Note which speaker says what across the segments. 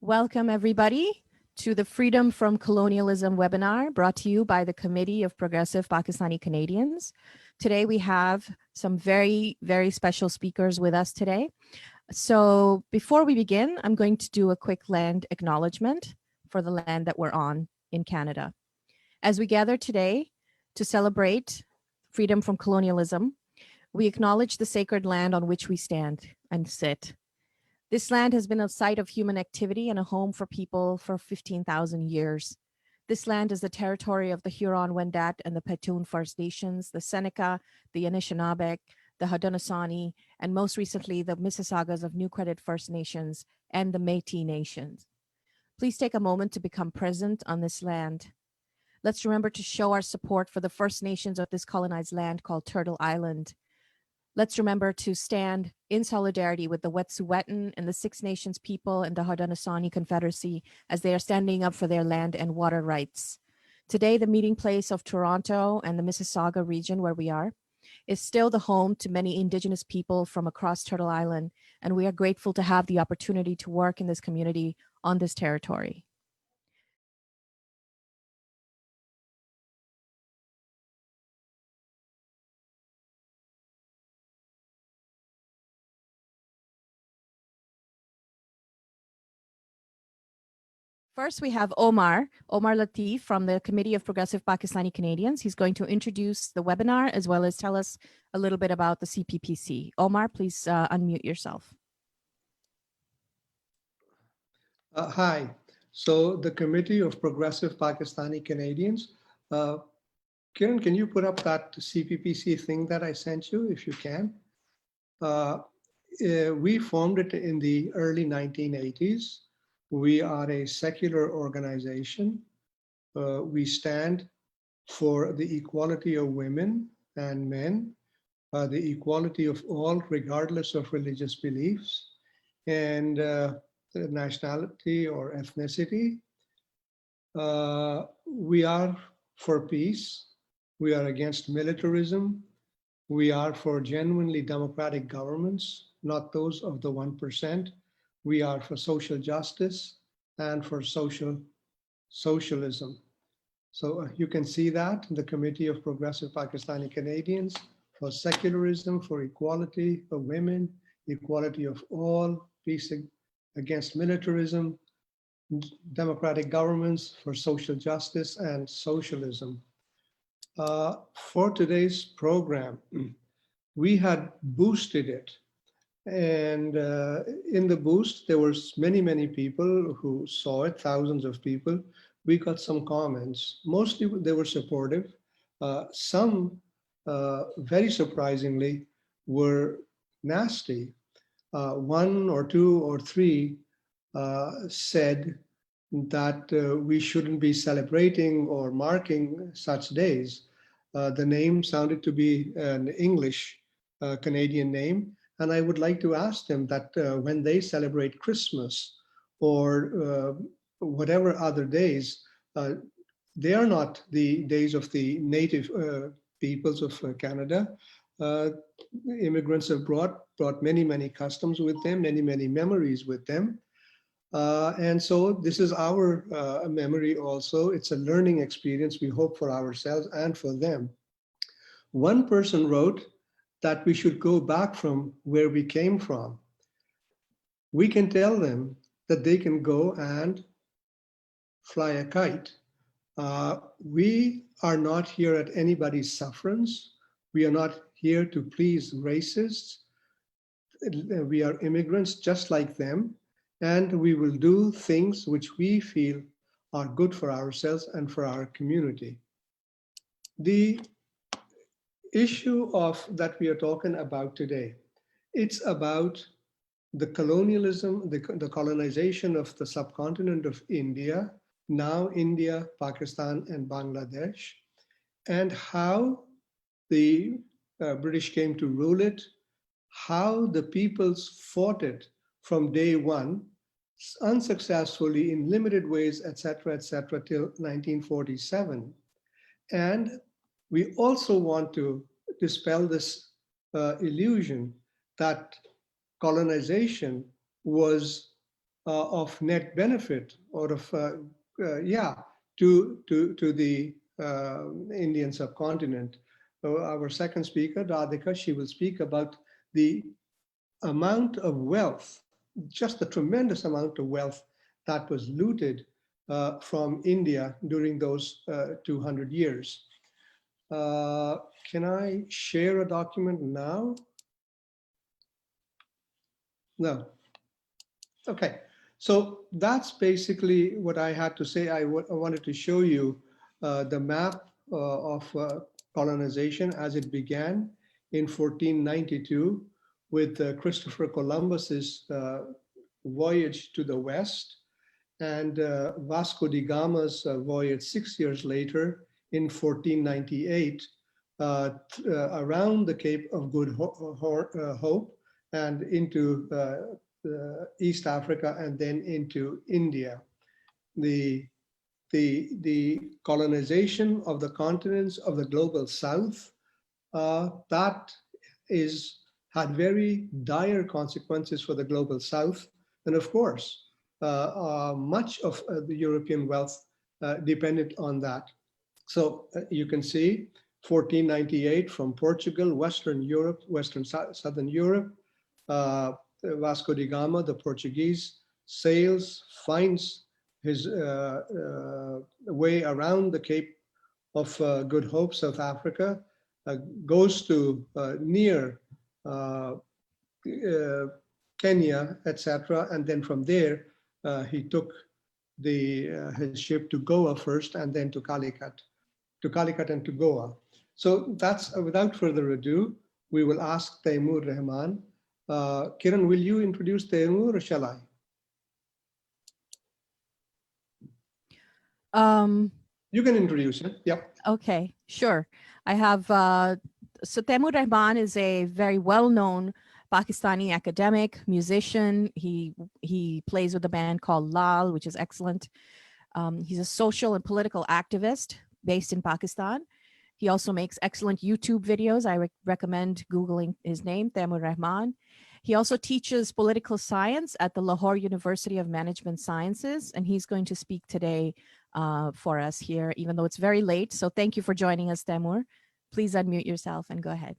Speaker 1: Welcome, everybody, to the Freedom from Colonialism webinar brought to you by the Committee of Progressive Pakistani-Canadians. Today, we have some very, very special speakers with us today. So before we begin, I'm going to do a quick land acknowledgement for the land that we're on in Canada. As we gather today to celebrate freedom from colonialism, we acknowledge the sacred land on which we stand and sit. This land has been a site of human activity and a home for people for 15,000 years. This land is the territory of the Huron-Wendat and the Petun First Nations, the Seneca, the Anishinaabe, the Haudenosaunee, and most recently the Mississaugas of New Credit First Nations and the Métis Nations. Please take a moment to become present on this land. Let's remember to show our support for the First Nations of this colonized land called Turtle Island. Let's remember to stand in solidarity with the Wet'suwet'en and the Six Nations people and the Haudenosaunee Confederacy as they are standing up for their land and water rights. Today, the meeting place of Toronto and the Mississauga region where we are is still the home to many Indigenous people from across Turtle Island, and we are grateful to have the opportunity to work in this community on this territory. First, we have Omar Latif from the Committee of Progressive Pakistani-Canadians. He's going to introduce the webinar as well as tell us a little bit about the CPPC. Omar, please unmute yourself.
Speaker 2: Hi. So the Committee of Progressive Pakistani-Canadians, Kiran, can you put up that CPPC thing that I sent you, if you can? We formed it in the early 1980s. We are a secular organization. We stand for the equality of women and men, the equality of all, regardless of religious beliefs, and nationality or ethnicity. We are for peace. We are against militarism. We are for genuinely democratic governments, not those of the 1%. We are for social justice and for socialism. So you can see that in the Committee of Progressive Pakistani-Canadians for secularism, for equality of women, equality of all, peace against militarism, democratic governments, for social justice and socialism. For today's program, we had boosted it. And in the boost, there were many people who saw it, thousands of people. We got some comments. Mostly they were supportive. Some, very surprisingly, were nasty. One or two or three said that we shouldn't be celebrating or marking such days. The name sounded to be an English Canadian name. And I would like to ask them that when they celebrate Christmas or whatever other days, they are not the days of the native peoples of Canada. Immigrants have brought many customs with them, many memories with them. And so this is our memory also. It's a learning experience, we hope, for ourselves and for them. One person wrote that we should go back from where we came from. We can tell them that they can go and fly a kite. We are not here at anybody's sufferance. We are not here to please racists. We are immigrants just like them, and we will do things which we feel are good for ourselves and for our community. The issue that we are talking about today, it's about the colonialism, the colonization of the subcontinent of India, now India, Pakistan, and Bangladesh, and how the British came to rule it, how the peoples fought it from day one, unsuccessfully in limited ways, etc., till 1947. And we also want to dispel this illusion that colonization was of net benefit or of, yeah, to the Indian subcontinent. So our second speaker, Radhika, she will speak about the amount of wealth, just the tremendous amount of wealth that was looted from India during those 200 years. Can I share a document now? No. Okay. So that's basically what I had to say. I wanted to show you the map of colonization as it began in 1492 with Christopher Columbus's voyage to the west, and Vasco da Gama's voyage 6 years later in 1498 around the Cape of Good Hope and into East Africa and then into India. The colonization of the continents of the global south, that had very dire consequences for the global south. And of course, much of the European wealth depended on that. So you can see 1498 from Portugal, Western Europe, Southern Europe, Vasco da Gama, the Portuguese, sails, finds his way around the Cape of Good Hope, South Africa, goes to near Kenya, etc. And then from there, he took his ship to Goa first, and then to Calicut and to Goa. So that's, without further ado, we will ask Taimur Rahman. Kiran, will you introduce Temur or shall I? You can introduce him. Yep.
Speaker 1: Okay, sure. I have, so Taimur Rahman is a very well-known Pakistani academic, musician. He plays with a band called Lal, which is excellent. He's a social and political activist based in Pakistan. He also makes excellent YouTube videos. I recommend Googling his name, Taimur Rahman. He also teaches political science at the Lahore University of Management Sciences, and he's going to speak today for us here, even though it's very late. So thank you for joining us, Temur. Please unmute yourself and go ahead.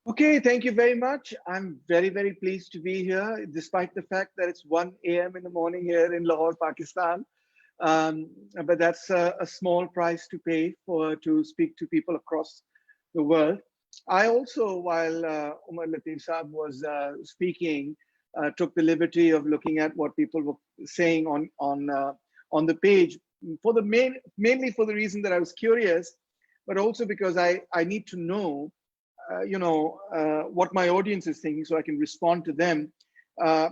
Speaker 3: Okay, thank you very much. I'm very, very pleased to be here, despite the fact that it's 1 a.m. in the morning here in Lahore, Pakistan. But that's a small price to pay to speak to people across the world. I also, while Umar Latif Saab was speaking, took the liberty of looking at what people were saying on the page, mainly for the reason that I was curious, but also because I need to know, what my audience is thinking, so I can respond to them.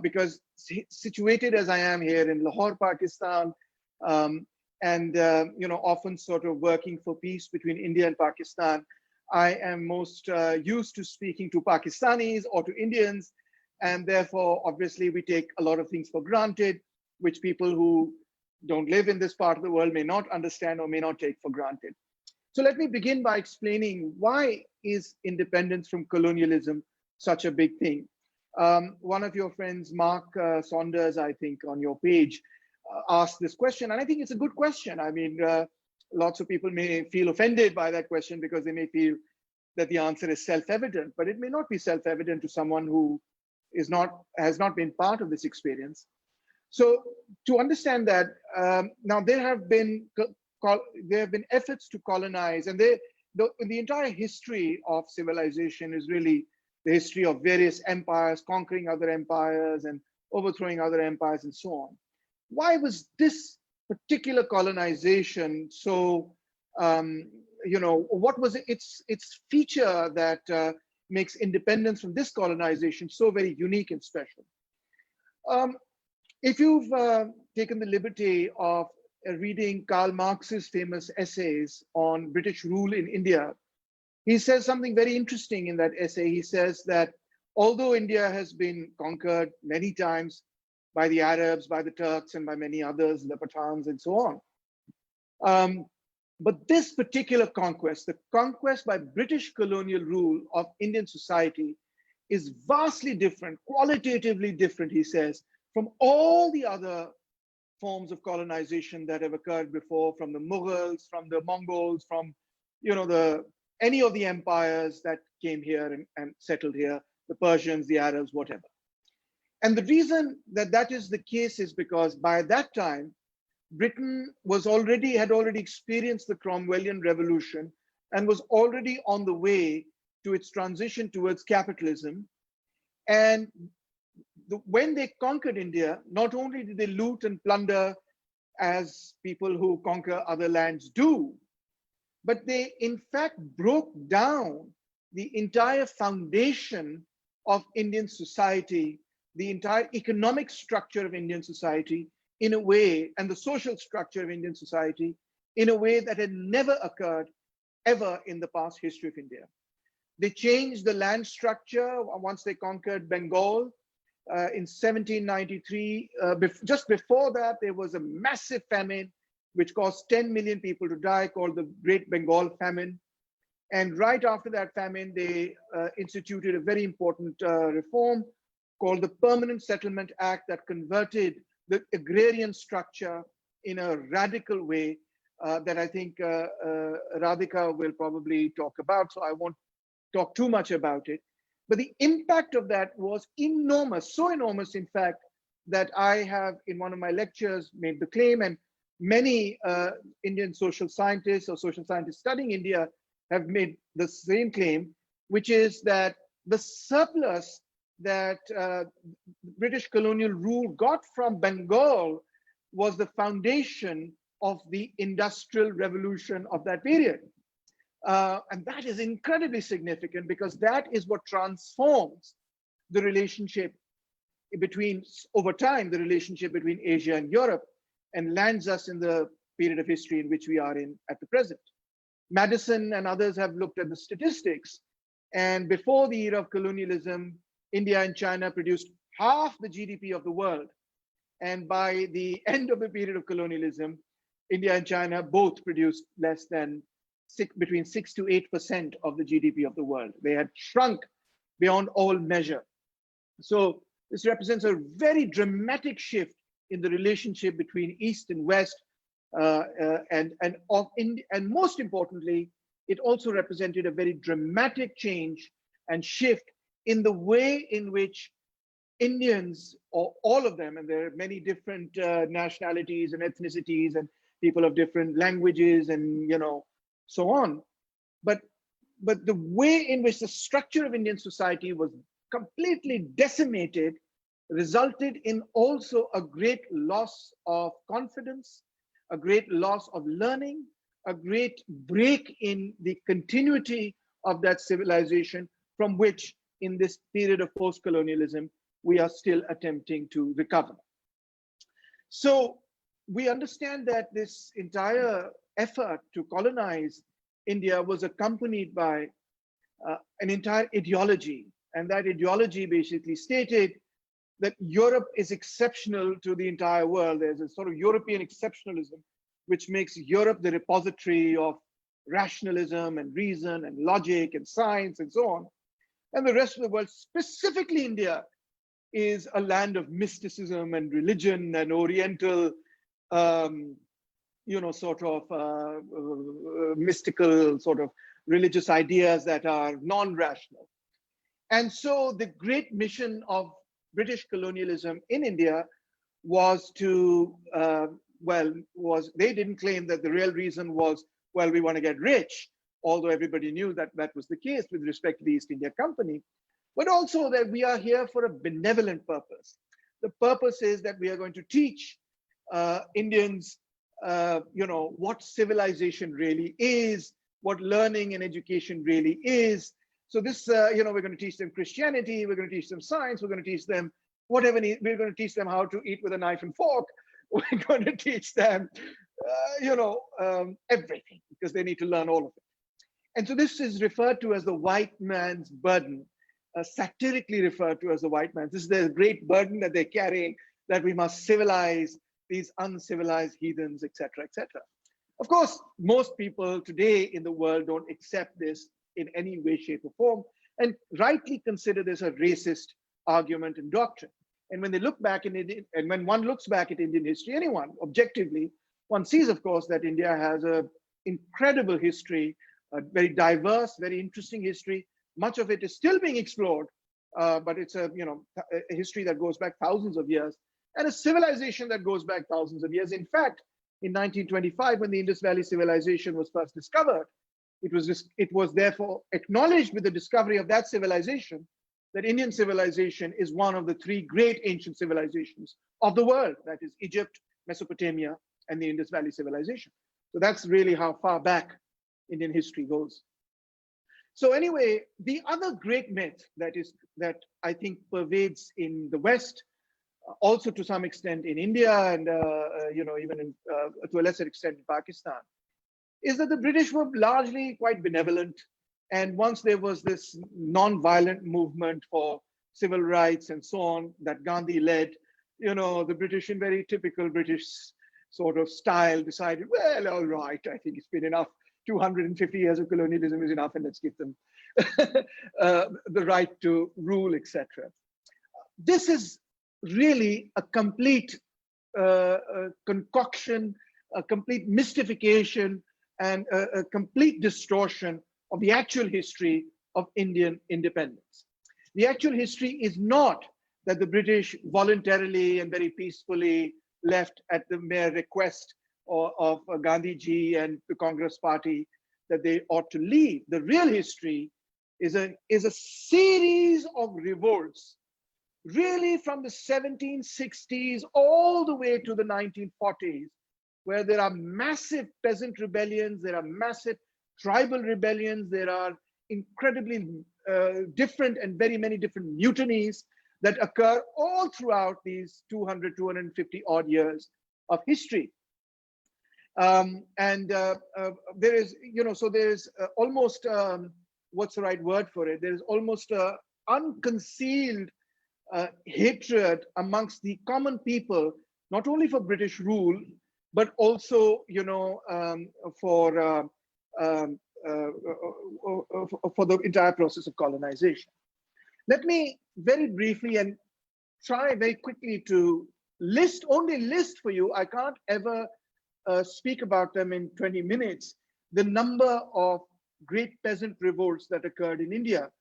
Speaker 3: Because situated as I am here in Lahore, Pakistan, and often sort of working for peace between India and Pakistan, I am most used to speaking to Pakistanis or to Indians, and therefore, obviously, we take a lot of things for granted, which people who don't live in this part of the world may not understand or may not take for granted. So let me begin by explaining, why is independence from colonialism such a big thing? One of your friends, Mark Saunders, I think, on your page, asked this question, and I think it's a good question. I mean, lots of people may feel offended by that question because they may feel that the answer is self-evident, but it may not be self-evident to someone who has not been part of this experience. So to understand that, now there have been efforts to colonize, and the entire history of civilization is really the history of various empires conquering other empires and overthrowing other empires and so on. Why was this particular colonization so, what was its feature that makes independence from this colonization so very unique and special? If you've taken the liberty of reading Karl Marx's famous essays on British rule in India, he says something very interesting in that essay. He says that although India has been conquered many times by the Arabs, by the Turks, and by many others, the Pathans, and so on, but this particular conquest, the conquest by British colonial rule of Indian society, is vastly different, qualitatively different, he says, from all the other forms of colonization that have occurred before, from the Mughals, from the Mongols, from any of the empires that came here and settled here, the Persians, the Arabs, whatever. And the reason that that is the case is because by that time, Britain had already experienced the Cromwellian Revolution and was already on the way to its transition towards capitalism. And when they conquered India, not only did they loot and plunder as people who conquer other lands do, but they in fact broke down the entire foundation of Indian society, the entire economic structure of Indian society in a way, and the social structure of Indian society in a way that had never occurred ever in the past history of India. They changed the land structure once they conquered Bengal in 1793. Just before that, there was a massive famine which caused 10 million people to die, called the Great Bengal Famine. And right after that famine, they instituted a very important reform called the Permanent Settlement Act that converted the agrarian structure in a radical way that I think Radhika will probably talk about, so I won't talk too much about it. But the impact of that was enormous, so enormous, in fact, that I have in one of my lectures made the claim, and many Indian social scientists or social scientists studying India have made the same claim, which is that the surplus that British colonial rule got from Bengal was the foundation of the industrial revolution of that period. And that is incredibly significant because that is what transforms the relationship between, over time, the relationship between Asia and Europe, and lands us in the period of history in which we are in at the present. Madison and others have looked at the statistics, and before the era of colonialism, India and China produced half the GDP of the world. And by the end of the period of colonialism, India and China both produced less than between 6 to 8% of the GDP of the world. They had shrunk beyond all measure. So this represents a very dramatic shift in the relationship between East and West, and most importantly, it also represented a very dramatic change and shift in the way in which Indians, or all of them, and there are many different nationalities and ethnicities and people of different languages and so on, but the way in which the structure of Indian society was completely decimated resulted in also a great loss of confidence, a great loss of learning, a great break in the continuity of that civilization from which, in this period of post-colonialism, we are still attempting to recover. So we understand that this entire effort to colonize India was accompanied by an entire ideology. And that ideology basically stated that Europe is exceptional to the entire world. There's a sort of European exceptionalism, which makes Europe the repository of rationalism and reason and logic and science and so on. And the rest of the world, specifically India, is a land of mysticism and religion and Oriental, sort of mystical sort of religious ideas that are non-rational. And so the great mission of British colonialism in India was to, they didn't claim that the real reason was, well, we want to get rich, although everybody knew that that was the case with respect to the East India Company, but also that we are here for a benevolent purpose. The purpose is that we are going to teach Indians, what civilization really is, what learning and education really is. So this, we're going to teach them Christianity, we're going to teach them science, we're going to teach them whatever, we're going to teach them how to eat with a knife and fork. We're going to teach them, everything, because they need to learn all of it. And so this is referred to as the white man's burden, satirically referred to as the white man. This is the great burden that they're carrying, that we must civilize these uncivilized heathens, etc., etc. Of course, most people today in the world don't accept this in any way, shape, or form. and rightly consider this a racist argument and doctrine. And when they look back in India, and when one looks back at Indian history, anyone objectively, one sees, of course, that India has an incredible history, a very diverse, very interesting history. Much of it is still being explored, but it's a history that goes back thousands of years, and a civilization that goes back thousands of years. In fact, in 1925, when the Indus Valley civilization was first discovered, it was therefore acknowledged with the discovery of that civilization that Indian civilization is one of the three great ancient civilizations of the world, that is Egypt, Mesopotamia, and the Indus Valley civilization. So that's really how far back Indian history goes. So anyway, the other great myth that I think pervades in the West, also to some extent in India, and even to a lesser extent in Pakistan, is that the British were largely quite benevolent. And once there was this non-violent movement for civil rights and so on that Gandhi led, the British, in very typical British sort of style, decided, well, all right, I think it's been enough. 250 years of colonialism is enough, and let's give them the right to rule, etc. This is really a complete concoction, a complete mystification, and a complete distortion of the actual history of Indian independence. The actual history is not that the British voluntarily and very peacefully left at the mere request of Gandhiji and the Congress Party that they ought to leave. The real history is a series of revolts, really from the 1760s all the way to the 1940s, where there are massive peasant rebellions, there are massive tribal rebellions, there are incredibly different and very many different mutinies that occur all throughout these 250 odd years of history. There is, so there's almost, what's the right word for it? There's almost unconcealed hatred amongst the common people, not only for British rule, but also, for the entire process of colonization. Let me very briefly and try very quickly to only list for you. I can't ever speak about them in 20 minutes, the number of great peasant revolts that occurred in India,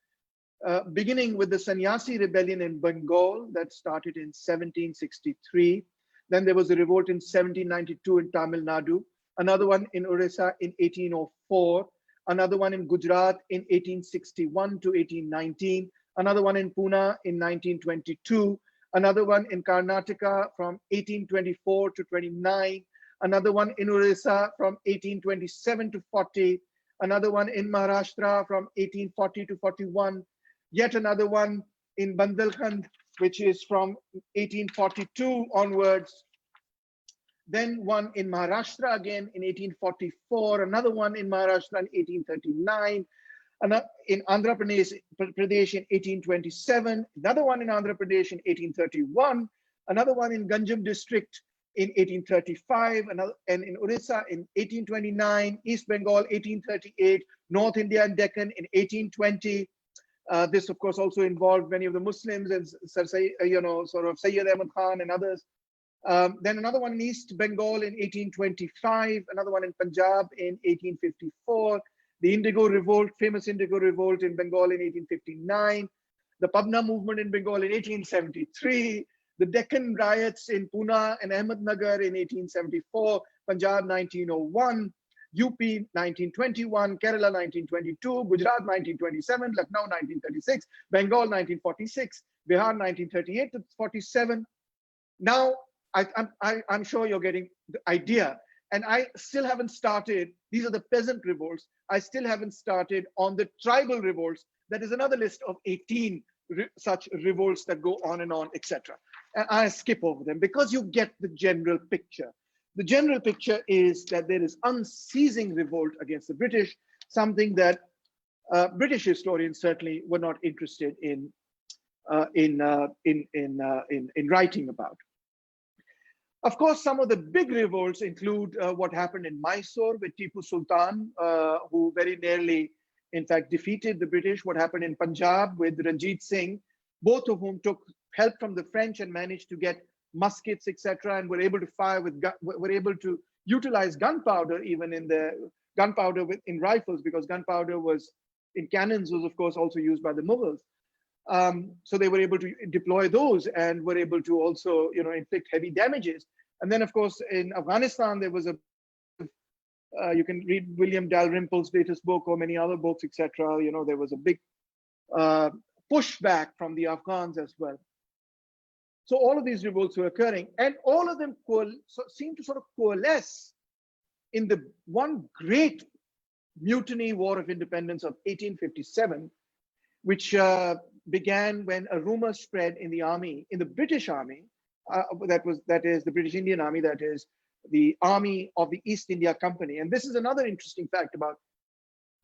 Speaker 3: beginning with the Sannyasi rebellion in Bengal that started in 1763. Then there was a revolt in 1792 in Tamil Nadu, another one in Orissa in 1804, another one in Gujarat in 1861 to 1819, another one in Pune in 1922, another one in Karnataka from 1824 to 29, another one in Orissa from 1827 to 40, another one in Maharashtra from 1840 to 41, yet another one in Bundelkhand, which is from 1842 onwards, then one in Maharashtra again in 1844, another one in Maharashtra in 1839, in Andhra Pradesh in 1827, another one in Andhra Pradesh in 1831, another one in Ganjam district in 1835, and in Orissa in 1829, East Bengal 1838, North India and Deccan in 1820. This, of course, also involved many of the Muslims and sort of Sayyid Ahmad Khan and others. Then another one in East Bengal in 1825, another one in Punjab in 1854, the Indigo Revolt, famous Indigo Revolt in Bengal in 1859, the Pabna movement in Bengal in 1873, the Deccan riots in Pune and Ahmednagar in 1874, Punjab 1901, UP 1921, Kerala 1922, Gujarat 1927, Lucknow 1936, Bengal 1946, Bihar 1938 to 47. Now, I'm sure you're getting the idea. And I still haven't started, these are the peasant revolts, I still haven't started on the tribal revolts. That is another list of 18 such revolts that go on, etc. And I skip over them because you get the general picture. The general picture is that there is unceasing revolt against the British, something that British historians certainly were not interested in writing about. Of course, some of the big revolts include what happened in Mysore with Tipu Sultan, who very nearly in fact, defeated the British. What happened in Punjab with Ranjit Singh, both of whom took help from the French and managed to get muskets, etc., and were able to fire with, were able to utilize gunpowder even in the gunpowder in rifles, because gunpowder was in cannons was of course also used by the Mughals. So they were able to deploy those and were able to also, inflict heavy damages. And then, of course, in Afghanistan, there was a you can read William Dalrymple's latest book or many other books, etc. There was a big pushback from the Afghans as well. So all of these revolts were occurring, and all of them seem to sort of coalesce in the one great mutiny war of independence of 1857, which began when a rumor spread in the army, in the British army, that is the British Indian Army, that is the army of the East India Company. And this is another interesting fact about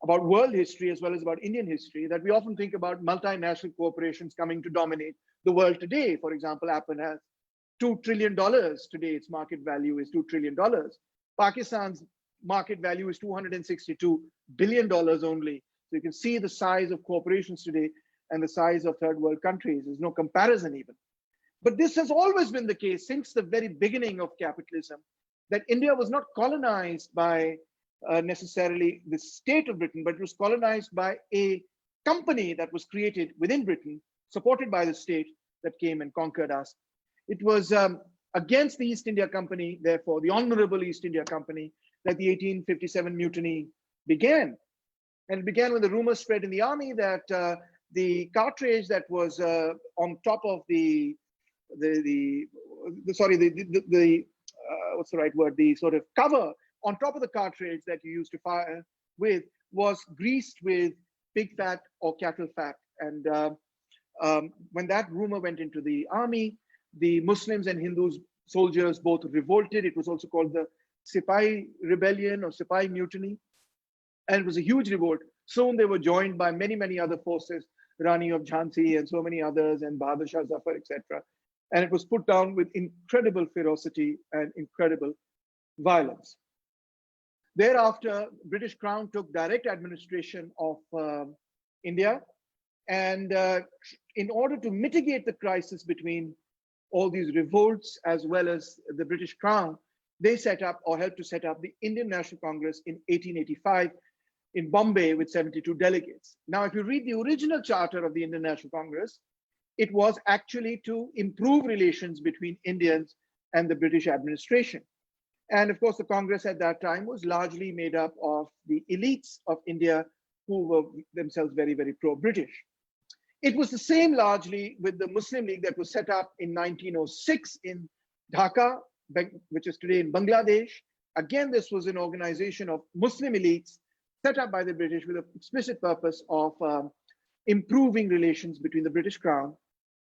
Speaker 3: world history as well as about Indian history, that we often think about multinational corporations coming to dominate the world today. For example, Apple has $2 trillion today. Its market value is $2 trillion. Pakistan's market value is $262 billion only. So you can see the size of corporations today and the size of third world countries. There's no comparison even. But this has always been the case since the very beginning of capitalism, that India was not colonized by necessarily the state of Britain, but it was colonized by a company that was created within Britain, supported by the state, that came and conquered us. It was against the East India Company, therefore, the Honorable East India Company, that the 1857 mutiny began. And it began when the rumor spread in the army that the cartridge that was on top of the what's the right word? The sort of cover on top of the cartridge that you used to fire with was greased with pig fat or cattle fat. And when that rumor went into the army, the Muslims and Hindus soldiers both revolted. It was also called the Sipahi Rebellion or Sipahi Mutiny. And it was a huge revolt. Soon they were joined by many, many other forces, Rani of Jhansi and so many others, and Bahadur Shah Zafar, etc. And it was put down with incredible ferocity and incredible violence. Thereafter, British Crown took direct administration of India. And in order to mitigate the crisis between all these revolts as well as the British Crown, they set up or helped to set up the Indian National Congress in 1885 in Bombay with 72 delegates. Now, if you read the original charter of the Indian National Congress, it was actually to improve relations between Indians and the British administration. And of course, the Congress at that time was largely made up of the elites of India who were themselves very, very pro-British. It was the same largely with the Muslim League that was set up in 1906 in Dhaka, which is today in Bangladesh. Again, this was an organization of Muslim elites set up by the British with an explicit purpose of improving relations between the British Crown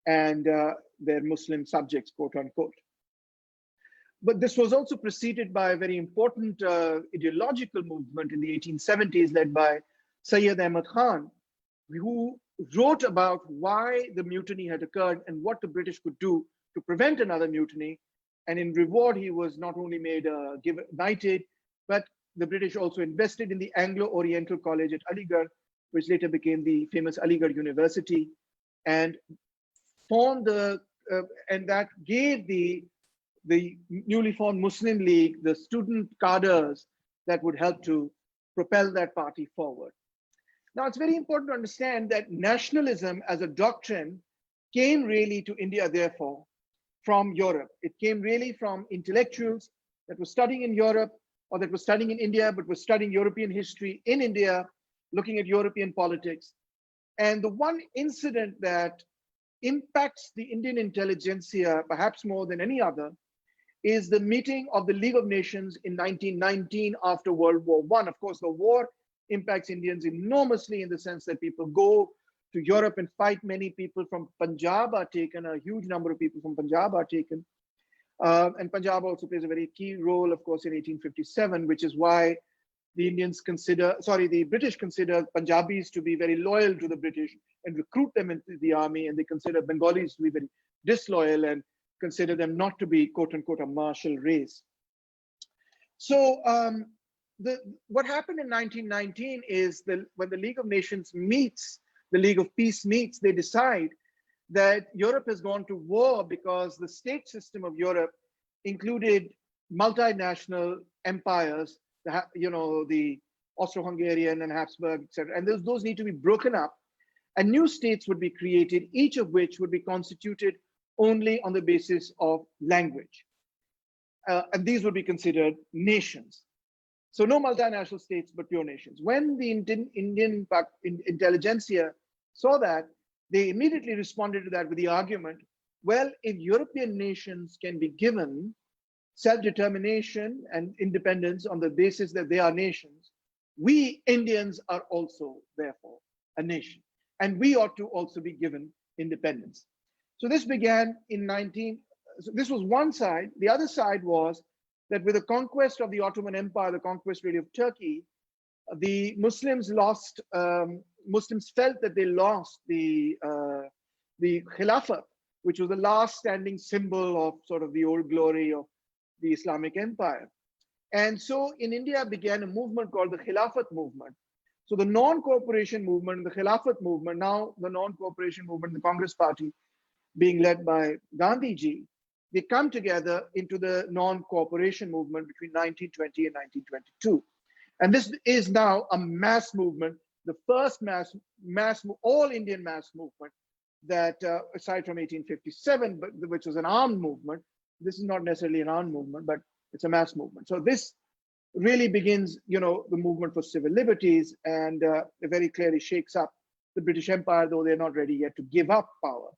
Speaker 3: and their Muslim subjects, quote unquote. But this was also preceded by a very important ideological movement in the 1870s led by Sayyid Ahmad Khan, who wrote about why the mutiny had occurred and what the British could do to prevent another mutiny. And in reward, he was not only made knighted, but the British also invested in the Anglo-Oriental College at Aligarh, which later became the famous Aligarh University, and formed and that gave the newly formed Muslim League the student cadres that would help to propel that party forward. Now, it's very important to understand that nationalism as a doctrine came really to India, therefore, from Europe. It came really from intellectuals that were studying in Europe or that were studying in India, but were studying European history in India, looking at European politics. And the one incident that impacts the Indian intelligentsia, perhaps more than any other, is the meeting of the League of Nations in 1919 after World War I. Of course, the war impacts Indians enormously in the sense that people go to Europe and fight. Many people from Punjab are taken, a huge number of people from Punjab are taken. And Punjab also plays a very key role, of course, in 1857, which is why the British consider Punjabis to be very loyal to the British and recruit them into the army, and they consider Bengalis to be very disloyal and consider them not to be, quote unquote, a martial race. So what happened in 1919 is when the League of Nations meets, the League of Peace meets, they decide that Europe has gone to war because the state system of Europe included multinational empires, the Austro-Hungarian and Habsburg, etc. And those need to be broken up, and new states would be created, each of which would be constituted only on the basis of language. And these would be considered nations. So no multinational states, but pure nations. When the Indian intelligentsia saw that, they immediately responded to that with the argument, well, if European nations can be given self-determination and independence on the basis that they are nations, we Indians are also, therefore, a nation. And we ought to also be given independence. So this began in so this was one side. The other side was that with the conquest of the Ottoman Empire, the conquest really of Turkey, the Muslims lost, Muslims felt that they lost the Khilafat, which was the last standing symbol of sort of the old glory of the Islamic Empire. And so in India began a movement called the Khilafat movement. So the non-cooperation movement, the Khilafat movement, now the non-cooperation movement, the Congress Party being led by Gandhiji, they come together into the non-cooperation movement between 1920 and 1922. And this is now a mass movement, the first all Indian mass movement that, aside from 1857, but which was an armed movement, this is not necessarily an armed movement, but it's a mass movement. So this really begins, the movement for civil liberties, and it very clearly shakes up the British Empire, though they're not ready yet to give up power.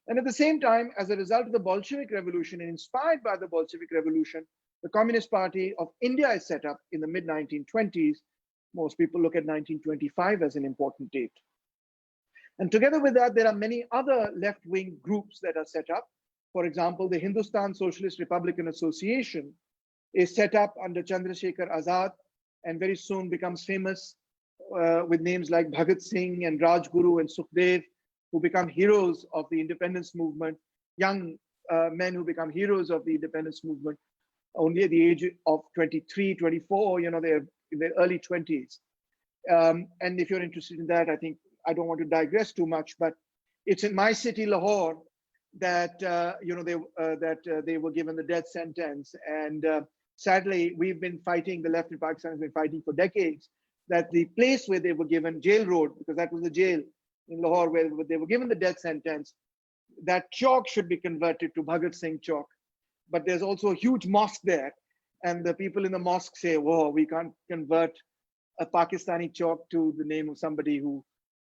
Speaker 3: And at the same time, as a result of the Bolshevik Revolution and inspired by the Bolshevik Revolution, the Communist Party of India is set up in the mid-1920s. Most people look at 1925 as an important date. And together with that, there are many other left-wing groups that are set up. For example, the Hindustan Socialist Republican Association is set up under Chandrasekhar Azad and very soon becomes famous with names like Bhagat Singh and Rajguru and Sukhdev, who become heroes of the independence movement, young men who become heroes of the independence movement only at the age of 23, 24, they're in their early 20s. And if you're interested in that, I think I don't want to digress too much, but it's in my city, Lahore, that they were given the death sentence. And sadly, we've been fighting, the left in Pakistan has been fighting for decades, that the place where they were given, Jail Road, because that was the jail in Lahore where they were given the death sentence, that chalk should be converted to Bhagat Singh chalk. But there's also a huge mosque there. And the people in the mosque say, whoa, we can't convert a Pakistani chalk to the name of somebody who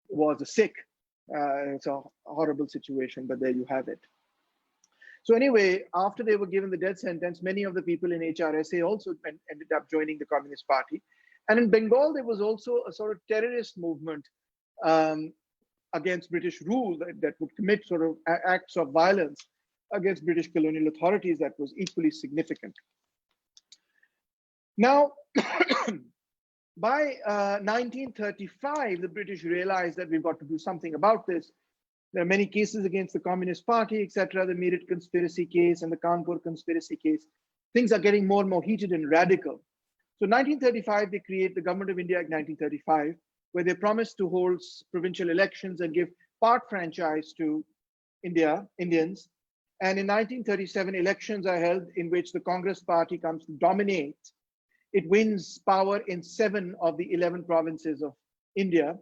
Speaker 3: was a Sikh. It's a horrible situation, but there you have it. So anyway, after they were given the death sentence, many of the people in HRSA also ended up joining the Communist Party. And in Bengal, there was also a sort of terrorist movement against British rule that would commit sort of acts of violence against British colonial authorities that was equally significant. Now, by 1935, the British realized that we've got to do something about this. There are many cases against the Communist Party, etc., the Meerut conspiracy case and the Kanpur conspiracy case. Things are getting more and more heated and radical. So 1935, they create the Government of India Act 1935, where they promised to hold provincial elections and give part franchise to Indians. And in 1937, elections are held in which the Congress Party comes to dominate. It wins power in 7 of the 11 provinces of India,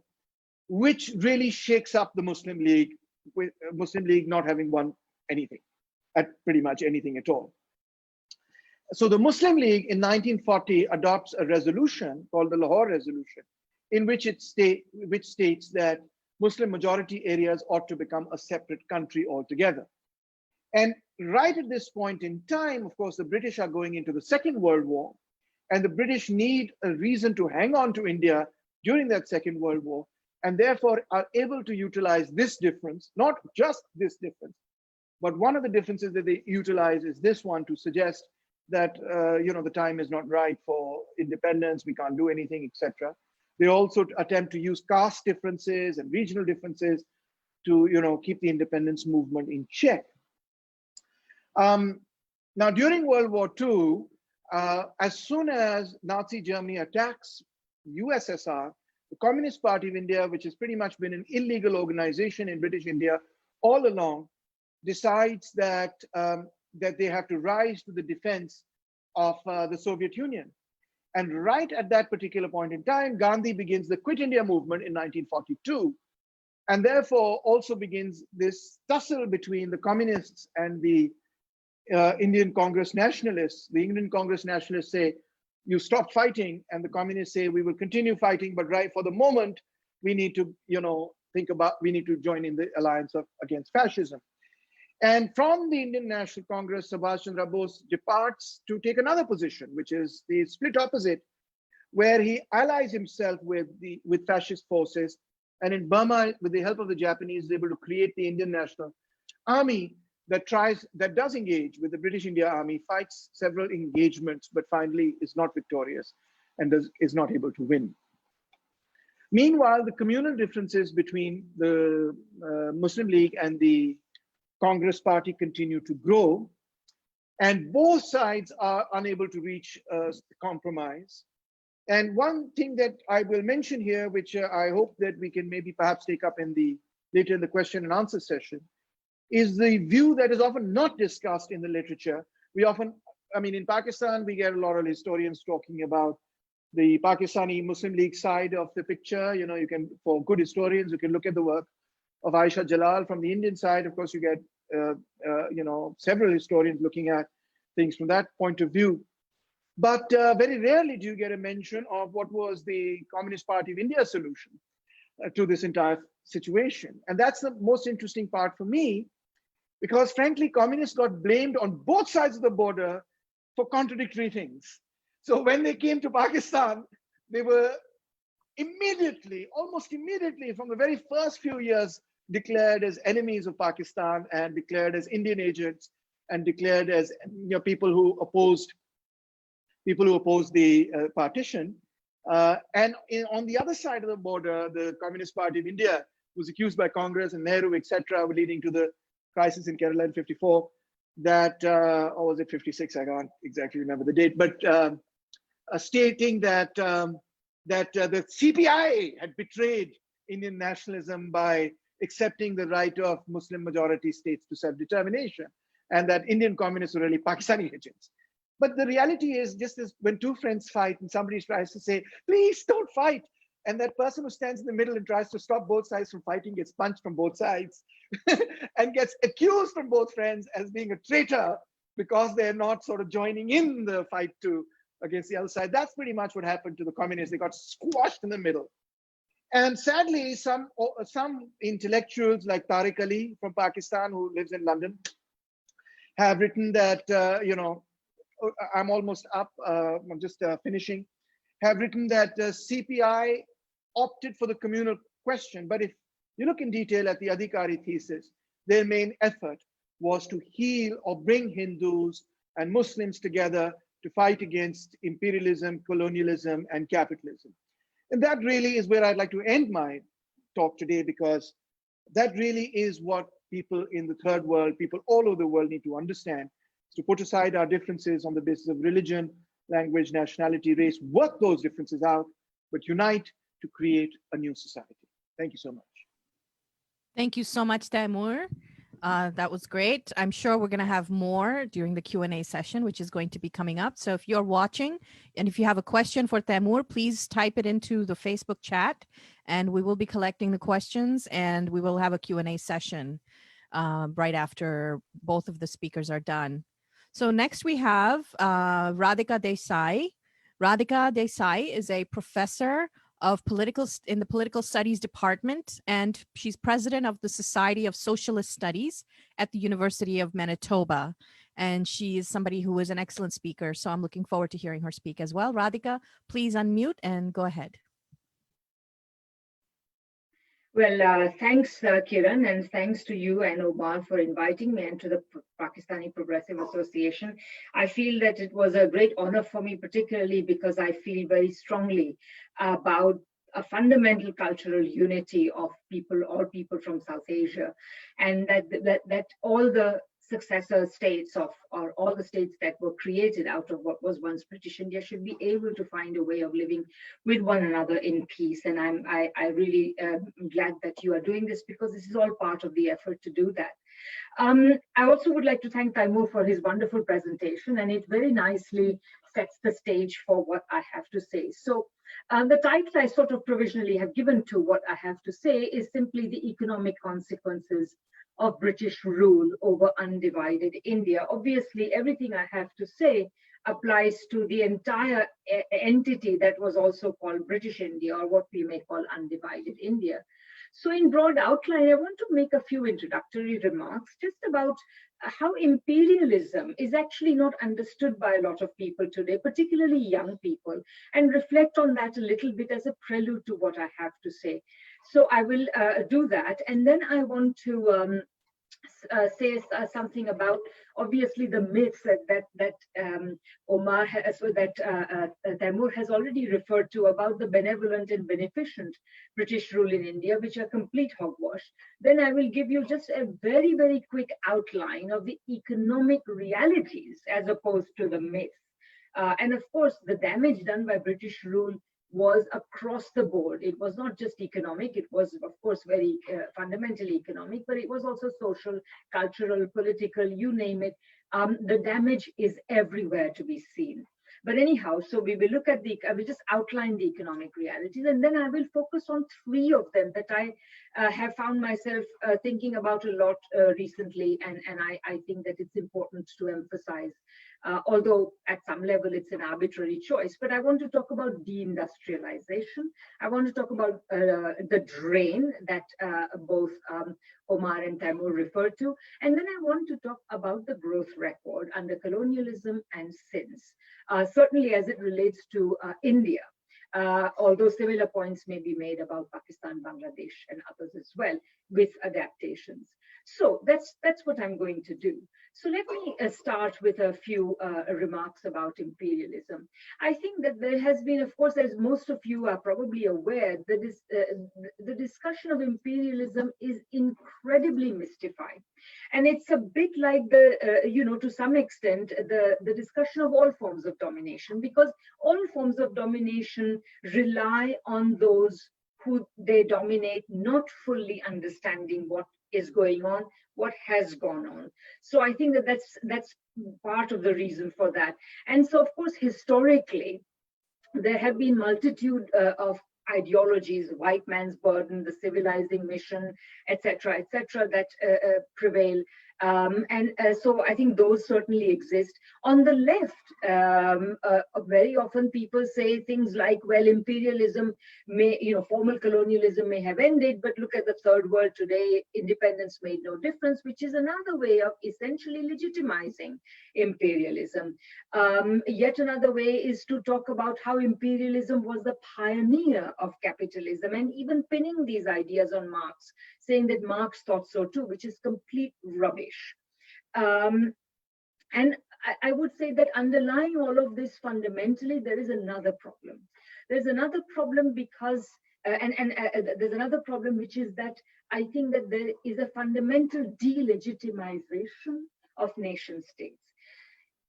Speaker 3: which really shakes up the Muslim League, with Muslim League not having won anything, at pretty much anything at all. So the Muslim League in 1940 adopts a resolution called the Lahore Resolution, in which it states that Muslim majority areas ought to become a separate country altogether. And right at this point in time, of course, the British are going into the Second World War, and the British need a reason to hang on to India during that Second World War, and therefore are able to utilize this difference, not just this difference, but one of the differences that they utilize is this one to suggest that the time is not right for independence, we can't do anything, etc. They also attempt to use caste differences and regional differences to keep the independence movement in check. Now, during World War II, as soon as Nazi Germany attacks USSR, the Communist Party of India, which has pretty much been an illegal organization in British India all along, decides that, that they have to rise to the defense of the Soviet Union. And right at that particular point in time, Gandhi begins the Quit India movement in 1942, and therefore also begins this tussle between the communists and the Indian Congress nationalists. The Indian Congress nationalists say, you stop fighting, and the communists say, we will continue fighting, but right for the moment, we need to, we need to join in the alliance against fascism. And from the Indian National Congress, Subhash Chandra Bose departs to take another position, which is the split opposite, where he allies himself with fascist forces, and in Burma, with the help of the Japanese, is able to create the Indian National Army that does engage with the British India Army, fights several engagements, but finally is not victorious and is not able to win. Meanwhile, the communal differences between the Muslim League and the Congress Party continue to grow, and both sides are unable to reach a compromise. And one thing that I will mention here, which I hope that we can maybe perhaps take up later in the question and answer session, is the view that is often not discussed in the literature. We often, in Pakistan, we get a lot of historians talking about the Pakistani Muslim League side of the picture. You can, for good historians, you can look at the work of Aisha Jalal. From the Indian side, of course, you get, several historians looking at things from that point of view. But very rarely do you get a mention of what was the Communist Party of India solution to this entire situation. And that's the most interesting part for me, because frankly, communists got blamed on both sides of the border for contradictory things. So when they came to Pakistan, they were immediately, almost immediately, from the very first few years, declared as enemies of Pakistan and declared as Indian agents and declared as people who opposed the partition. And on the other side of the border, the Communist Party of India was accused by Congress and Nehru, etc., leading to the crisis in Kerala in 54, that, or was it 56? I can't exactly remember the date, but stating that the CPI had betrayed Indian nationalism by accepting the right of Muslim majority states to self-determination, and that Indian communists were really Pakistani agents. But the reality is, just as when two friends fight and somebody tries to say, please don't fight, and that person who stands in the middle and tries to stop both sides from fighting gets punched from both sides and gets accused from both friends as being a traitor because they're not sort of joining in the fight against the other side. That's pretty much what happened to the communists. They got squashed in the middle. And sadly, some intellectuals like Tariq Ali from Pakistan, who lives in London, have written that, I'm almost up, I'm just finishing, have written that CPI opted for the communal question. But if you look in detail at the Adhikari thesis, their main effort was to heal or bring Hindus and Muslims together to fight against imperialism, colonialism, and capitalism. And that really is where I'd like to end my talk today, because that really is what people in the third world, people all over the world need to understand, is to put aside our differences on the basis of religion, language, nationality, race, work those differences out, but unite to create a new society. Thank you so much.
Speaker 1: Thank you so much, Taimur. That was great. I'm sure we're going to have more during the Q&A session, which is going to be coming up. So if you're watching and if you have a question for Taimur, please type it into the Facebook chat and we will be collecting the questions and we will have a Q&A session right after both of the speakers are done. So next we have Radhika Desai. Radhika Desai is a professor of in the political studies department, and she's president of the Society of Socialist Studies at the University of Manitoba. And she is somebody who is an excellent speaker. So I'm looking forward to hearing her speak as well. Radhika, please unmute and go ahead.
Speaker 4: Well, thanks, Kiran, and thanks to you and Omar for inviting me and to the Pakistani Progressive Association. I feel that it was a great honor for me, particularly because I feel very strongly about a fundamental cultural unity of people, all people from South Asia, and that all the successor states of, or all the states that were created out of what was once British India, should be able to find a way of living with one another in peace. And I really glad that you are doing this, because this is all part of the effort to do that. I also would like to thank Taimur for his wonderful presentation, and it very nicely sets the stage for what I have to say. So the title I sort of provisionally have given to what I have to say is simply the economic consequences of British rule over undivided India. Obviously, everything I have to say applies to the entire entity that was also called British India, or what we may call undivided India. So in broad outline, I want to make a few introductory remarks just about how imperialism is actually not understood by a lot of people today, particularly young people, and reflect on that a little bit as a prelude to what I have to say. So I will do that, and then I want to say something about obviously the myths that Omar has, that Taimur has already referred to about the benevolent and beneficent British rule in India, which are complete hogwash. Then I will give you just a very, very quick outline of the economic realities as opposed to the myths. And of course, the damage done by British rule was across the board. It was not just economic, it was of course very fundamentally economic, but it was also social, cultural, political, you name it. The damage is everywhere to be seen. But anyhow, so we will look at I will just outline the economic realities, and then I will focus on three of them that I have found myself thinking about a lot recently, and I think that it's important to emphasize. Although at some level it's an arbitrary choice, but I want to talk about deindustrialization. I want to talk about the drain that both Omar and Taimur referred to, and then I want to talk about the growth record under colonialism and since, certainly as it relates to India. Although similar points may be made about Pakistan, Bangladesh, and others as well, with adaptations. So that's what I'm going to do. So let me start with a few remarks about imperialism. I think that there has been, of course, as most of you are probably aware, that the discussion of imperialism is incredibly mystified. And it's a bit like to some extent, the discussion of all forms of domination, because all forms of domination rely on those who they dominate not fully understanding what is going on, what has gone on. So I think that that's part of the reason for that. And so, of course, historically, there have been multitude of ideologies, white man's burden, the civilizing mission, etc., that prevail. So I think those certainly exist. On the left, very often people say things like, well, imperialism may, formal colonialism may have ended, but look at the third world today, independence made no difference, which is another way of essentially legitimizing imperialism. Yet another way is to talk about how imperialism was the pioneer of capitalism, and even pinning these ideas on Marx, saying that Marx thought so too, which is complete rubbish. And I would say that underlying all of this, fundamentally, there is another problem. There's another problem because, there's another problem, which is that I think that there is a fundamental delegitimization of nation states.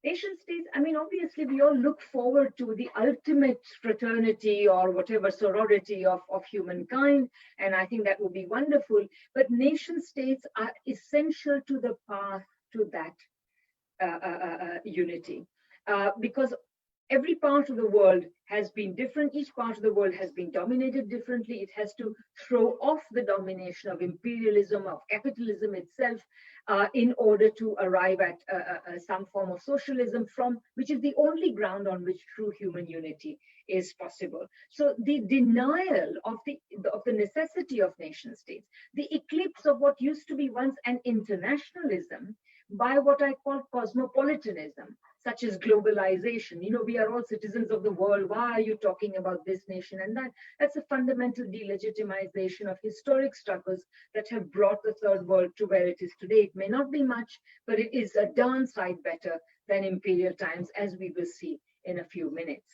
Speaker 4: Nation states, I mean, obviously, we all look forward to the ultimate fraternity or whatever sorority of humankind, and I think that would be wonderful. But nation states are essential to the path to that unity, because every part of the world has been different. Each part of the world has been dominated differently. It has to throw off the domination of imperialism, of capitalism itself, in order to arrive at some form of socialism, which is the only ground on which true human unity is possible. So the denial of the necessity of nation states, the eclipse of what used to be once an internationalism by what I call cosmopolitanism, such as globalization. We are all citizens of the world. Why are you talking about this nation and that? That's a fundamental delegitimization of historic struggles that have brought the third world to where it is today. It may not be much, but it is a darn sight better than imperial times, as we will see in a few minutes.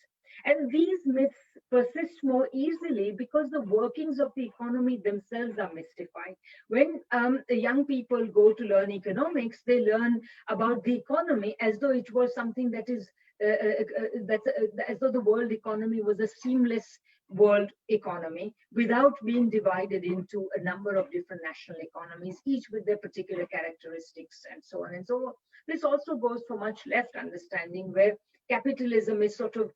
Speaker 4: And these myths persist more easily because the workings of the economy themselves are mystified. When the young people go to learn economics, they learn about the economy as though it was something that is as though the world economy was a seamless world economy without being divided into a number of different national economies, each with their particular characteristics and so on and so on. This also goes for much left understanding, where capitalism is sort of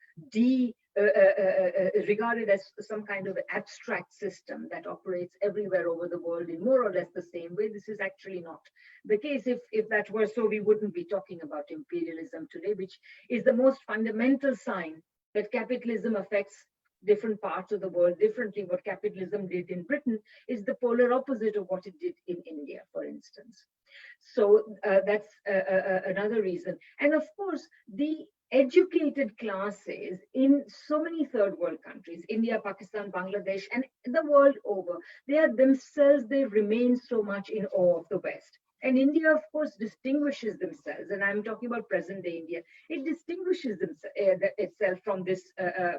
Speaker 4: regarded as some kind of abstract system that operates everywhere over the world in more or less the same way. This is actually not the case. If that were so, we wouldn't be talking about imperialism today, which is the most fundamental sign that capitalism affects different parts of the world differently. What capitalism did in Britain is the polar opposite of what it did in India, for instance. So that's another reason. And of course, the educated classes in so many third world countries, India, Pakistan, Bangladesh, and the world over, they remain so much in awe of the West. And India, of course, distinguishes themselves, and I'm talking about present-day India. It distinguishes itself from this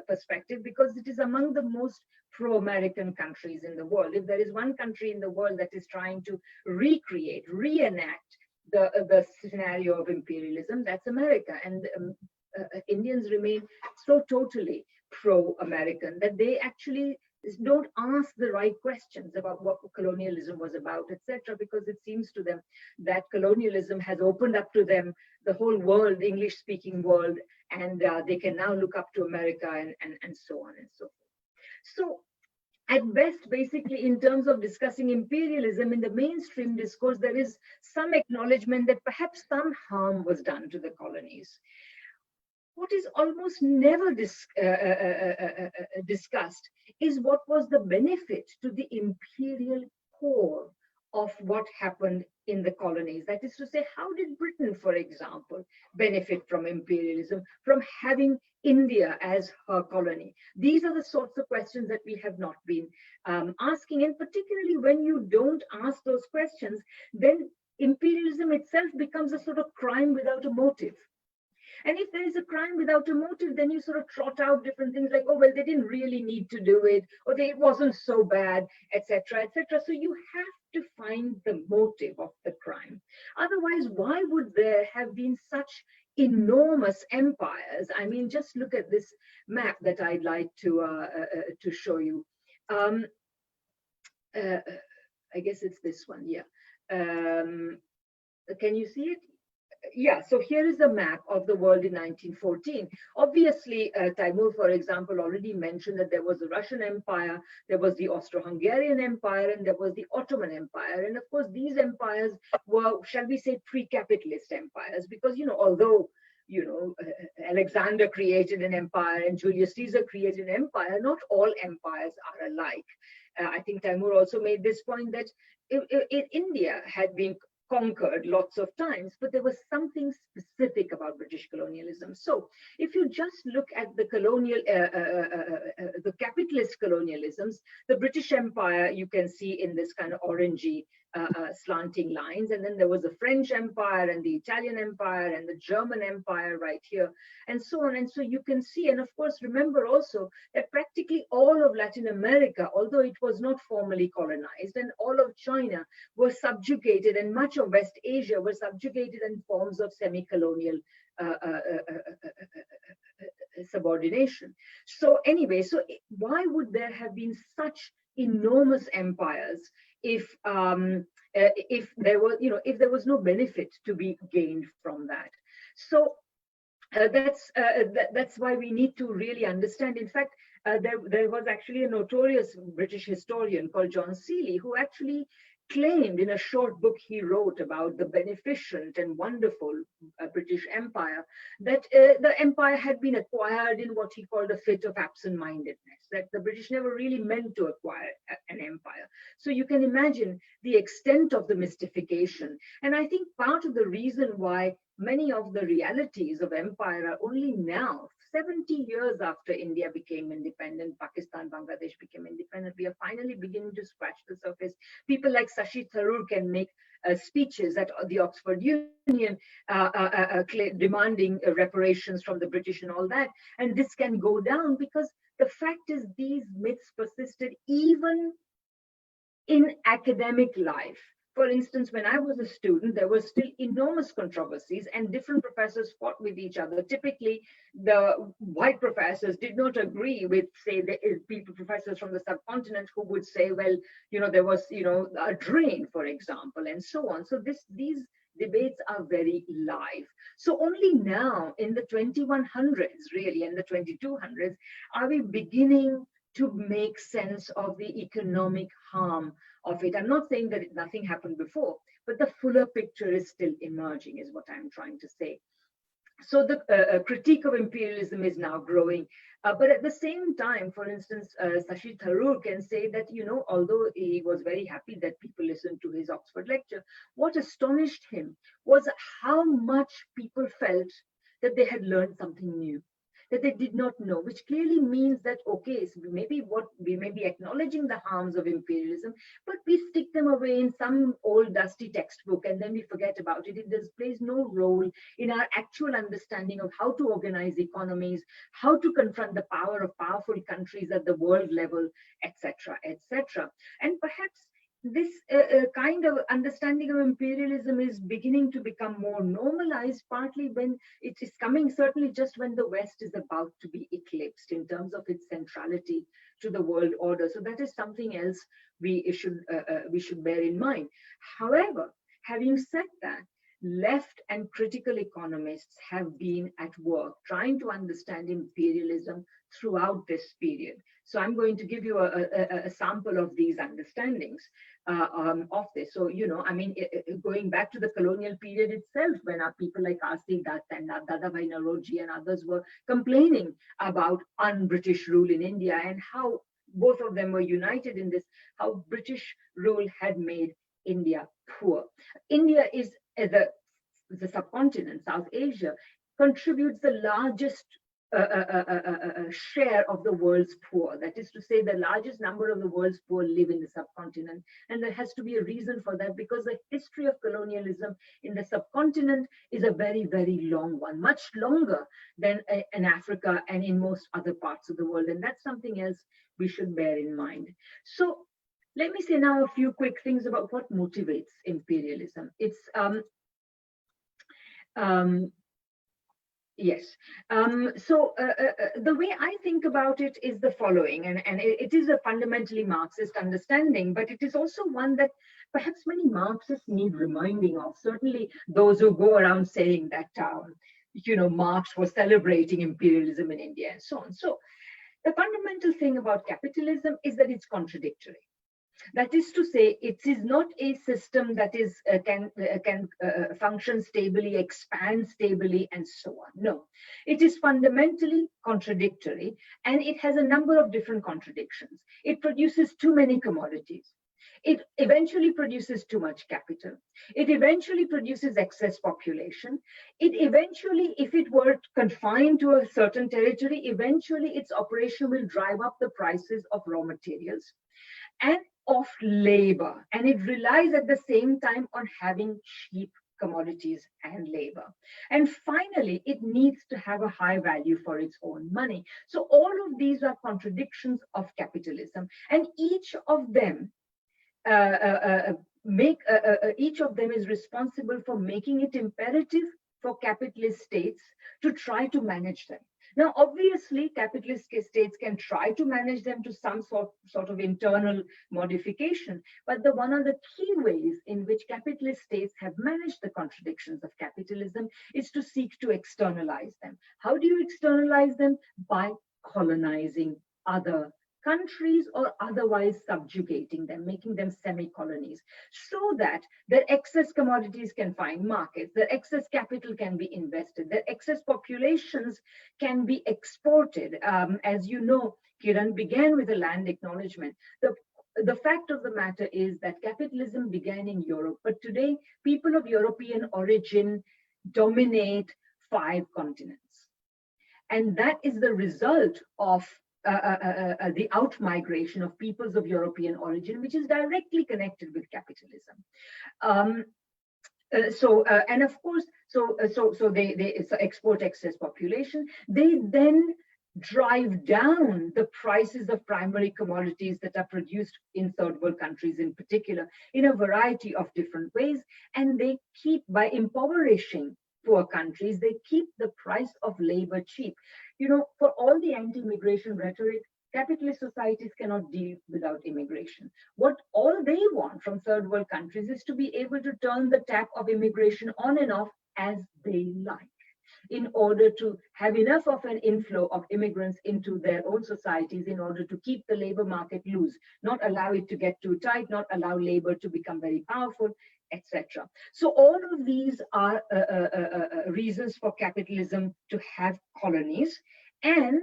Speaker 4: perspective because it is among the most pro-American countries in the world. If there is one country in the world that is trying to reenact the scenario of imperialism, that's America. And Indians remain so totally pro-American that they actually don't ask the right questions about what colonialism was about, etc., because it seems to them that colonialism has opened up to them the whole world, English-speaking world, and they can now look up to America and so on and so forth. So at best, basically, in terms of discussing imperialism in the mainstream discourse, there is some acknowledgement that perhaps some harm was done to the colonies. What is almost never discussed is what was the benefit to the imperial core of what happened in the colonies. That is to say, how did Britain, for example, benefit from imperialism, from having India as her colony? These are the sorts of questions that we have not been asking. And particularly when you don't ask those questions, then imperialism itself becomes a sort of crime without a motive. And if there is a crime without a motive, then you sort of trot out different things like, oh, well, they didn't really need to do it, or it wasn't so bad, etc., etc. So you have to find the motive of the crime. Otherwise, why would there have been such enormous empires? I mean, just look at this map that I'd like to show you. I guess it's this one, yeah. Can you see it? Yeah, so here is a map of the world in 1914. Obviously, Taimur, for example, already mentioned that there was the Russian Empire, there was the Austro-Hungarian Empire, and there was the Ottoman Empire. And of course, these empires were, shall we say, pre-capitalist empires, because, you know, although, you know, Alexander created an empire and Julius Caesar created an empire, not all empires are alike. I think Taimur also made this point that India had been conquered lots of times, but there was something specific about British colonialism. So if you just look at the colonial, the capitalist colonialisms, the British Empire, you can see in this kind of orangey slanting lines, and then there was the French Empire and the Italian Empire and the German Empire right here, and so on. And so you can see, and of course, remember also that practically all of Latin America, although it was not formally colonized, and all of China was subjugated, and much of West Asia was subjugated in forms of semi-colonial subordination. So anyway, so why would there have been such enormous empires if there were, you know, if there was no benefit to be gained from that? So that's why we need to really understand. In fact, there was actually a notorious British historian called John Seeley who actually claimed in a short book he wrote about the beneficent and wonderful British Empire that the empire had been acquired in what he called a fit of absent-mindedness, that the British never really meant to acquire an empire. So you can imagine the extent of the mystification. And I think part of the reason why many of the realities of empire are only now, 70 years after India became independent, Pakistan, Bangladesh became independent, we are finally beginning to scratch the surface. People like Shashi Tharoor can make speeches at the Oxford Union demanding reparations from the British and all that. And this can go down because the fact is these myths persisted even in academic life. For instance, when I was a student, there were still enormous controversies and different professors fought with each other. Typically, the white professors did not agree with, say, the people, professors from the subcontinent who would say, well, there was, a drain, for example, and so on. So these debates are very live. So only now in the 2100s, really, and the 2200s, are we beginning to make sense of the economic harm of it. I'm not saying that nothing happened before, but the fuller picture is still emerging, is what I'm trying to say. So the critique of imperialism is now growing. But at the same time, for instance, Shashi Tharoor can say that, although he was very happy that people listened to his Oxford lecture, what astonished him was how much people felt that they had learned something new, that they did not know, which clearly means that, okay, so we may be acknowledging the harms of imperialism, but we stick them away in some old dusty textbook and then we forget about it. It plays no role in our actual understanding of how to organize economies, how to confront the power of powerful countries at the world level, etc., etc. And perhaps this kind of understanding of imperialism is beginning to become more normalized, partly when it is coming, certainly just when the West is about to be eclipsed in terms of its centrality to the world order. So that is something else we should bear in mind. However, having said that, left and critical economists have been at work trying to understand imperialism throughout this period. So I'm going to give you a sample of these understandings of this. So, going back to the colonial period itself, when our people like Asi Dutt and Dadabhai Naroji and others were complaining about un-British rule in India and how both of them were united in this, how British rule had made India poor. India is the subcontinent, South Asia, contributes the largest share of the world's poor. That is to say, the largest number of the world's poor live in the subcontinent. And there has to be a reason for that, because the history of colonialism in the subcontinent is a very, very long one, much longer than in Africa and in most other parts of the world. And that's something else we should bear in mind. So let me say now a few quick things about what motivates imperialism. It's yes. The way I think about it is the following, and it is a fundamentally Marxist understanding, but it is also one that perhaps many Marxists need reminding of, certainly those who go around saying that, Marx was celebrating imperialism in India and so on. So the fundamental thing about capitalism is that it's contradictory. That is to say, it is not a system that is can function stably, expand stably, and so on. No, it is fundamentally contradictory, and it has a number of different contradictions. It produces too many commodities. It eventually produces too much capital. It eventually produces excess population. It eventually, if it were confined to a certain territory, eventually its operation will drive up the prices of raw materials and of labor, and it relies at the same time on having cheap commodities and labor. And finally, it needs to have a high value for its own money. So all of these are contradictions of capitalism, and each of them is responsible for making it imperative for capitalist states to try to manage them. Now, obviously, capitalist states can try to manage them to some sort of internal modification, but one of the key ways in which capitalist states have managed the contradictions of capitalism is to seek to externalize them. How do you externalize them? By colonizing other countries or otherwise subjugating them, making them semi-colonies, so that their excess commodities can find markets, their excess capital can be invested, their excess populations can be exported. As you know, Kiran began with a land acknowledgement. The fact of the matter is that capitalism began in Europe, but today people of European origin dominate 5 continents. And that is the result of the out-migration of peoples of European origin, which is directly connected with capitalism. And of course, so they export excess population. They then drive down the prices of primary commodities that are produced in third world countries in particular in a variety of different ways. And they keep, by impoverishing poor countries, they keep the price of labor cheap. You know, for all the anti-immigration rhetoric, capitalist societies cannot deal without immigration. What all they want from third world countries is to be able to turn the tap of immigration on and off as they like, in order to have enough of an inflow of immigrants into their own societies in order to keep the labor market loose, not allow it to get too tight, not allow labor to become very powerful, etc. So all of these are reasons for capitalism to have colonies, and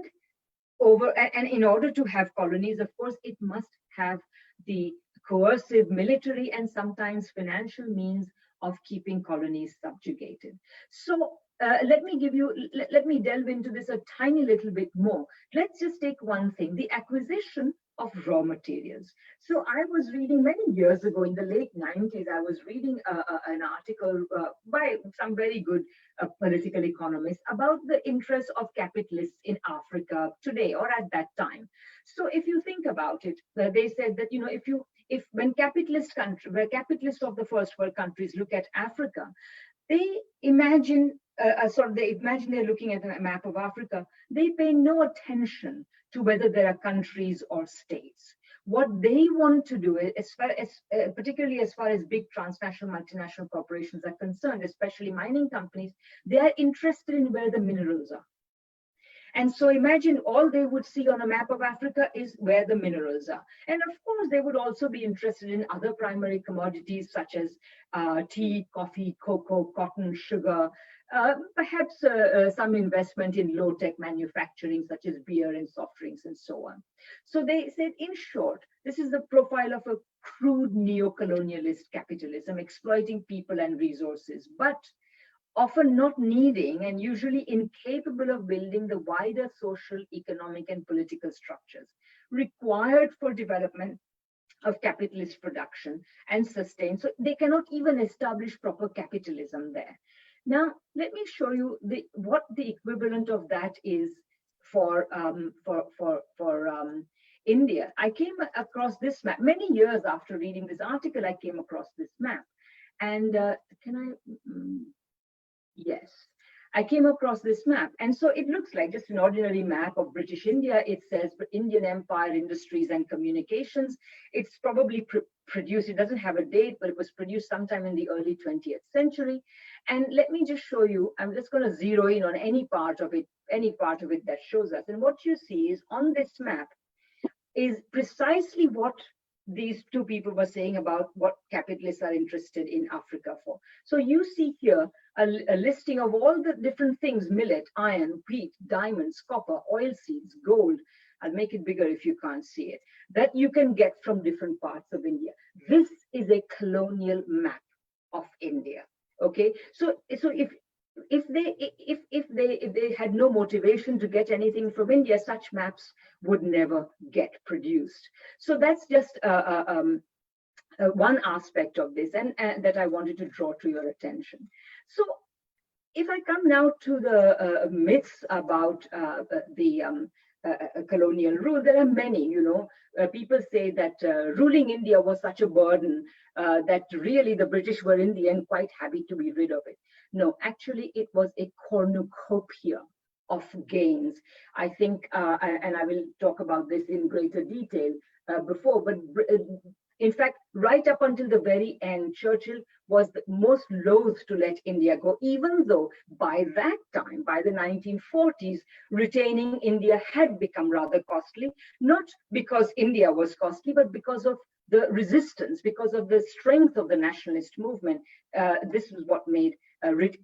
Speaker 4: in order to have colonies, of course, it must have the coercive military and sometimes financial means of keeping colonies subjugated. So let me delve into this a tiny little bit more. Let's just take one thing, the acquisition of raw materials. So I was reading many years ago in the late 90s, I was reading an article by some very good political economists about the interests of capitalists in Africa today or at that time. So if you think about it, they said that, you know, when capitalists of the first world countries look at Africa, they imagine they're looking at a map of Africa. They pay no attention to whether there are countries or states. What they want to do is, particularly as far as big transnational, multinational corporations are concerned, especially mining companies, they are interested in where the minerals are. And so imagine all they would see on a map of Africa is where the minerals are. And of course, they would also be interested in other primary commodities such as tea, coffee, cocoa, cotton, sugar, perhaps some investment in low-tech manufacturing such as beer and soft drinks and so on. So they said, in short, this is the profile of a crude neo-colonialist capitalism, exploiting people and resources, but often not needing and usually incapable of building the wider social, economic, and political structures required for development of capitalist production and sustain. So they cannot even establish proper capitalism there. Now, let me show you what the equivalent of that is for India. I came across this map many years after reading this article. I came across this map, and yes, I came across this map. And so it looks like just an ordinary map of British India. It says Indian Empire, Industries and Communications. It's probably produced, it doesn't have a date, but it was produced sometime in the early 20th century. And let me just show you, I'm just going to zero in on any part of it that shows us. And what you see is on this map is precisely what these two people were saying about what capitalists are interested in Africa for. So you see here a listing of all the different things: millet, iron, wheat, diamonds, copper, oilseeds, gold. I'll make it bigger if you can't see it, that you can get from different parts of India. This is a colonial map of India. Okay, so if they had no motivation to get anything from India, such maps would never get produced. So that's just one aspect of this, and that I wanted to draw to your attention. So if I come now to the myths about colonial rule, there are many. You know, people say that ruling India was such a burden that really the British were in the end quite happy to be rid of it. No, actually, it was a cornucopia of gains. I think, and I will talk about this in greater detail before, but in fact, right up until the very end, Churchill was the most loath to let India go, even though by that time, by the 1940s, retaining India had become rather costly, not because India was costly, but because of the resistance, because of the strength of the nationalist movement. This was what made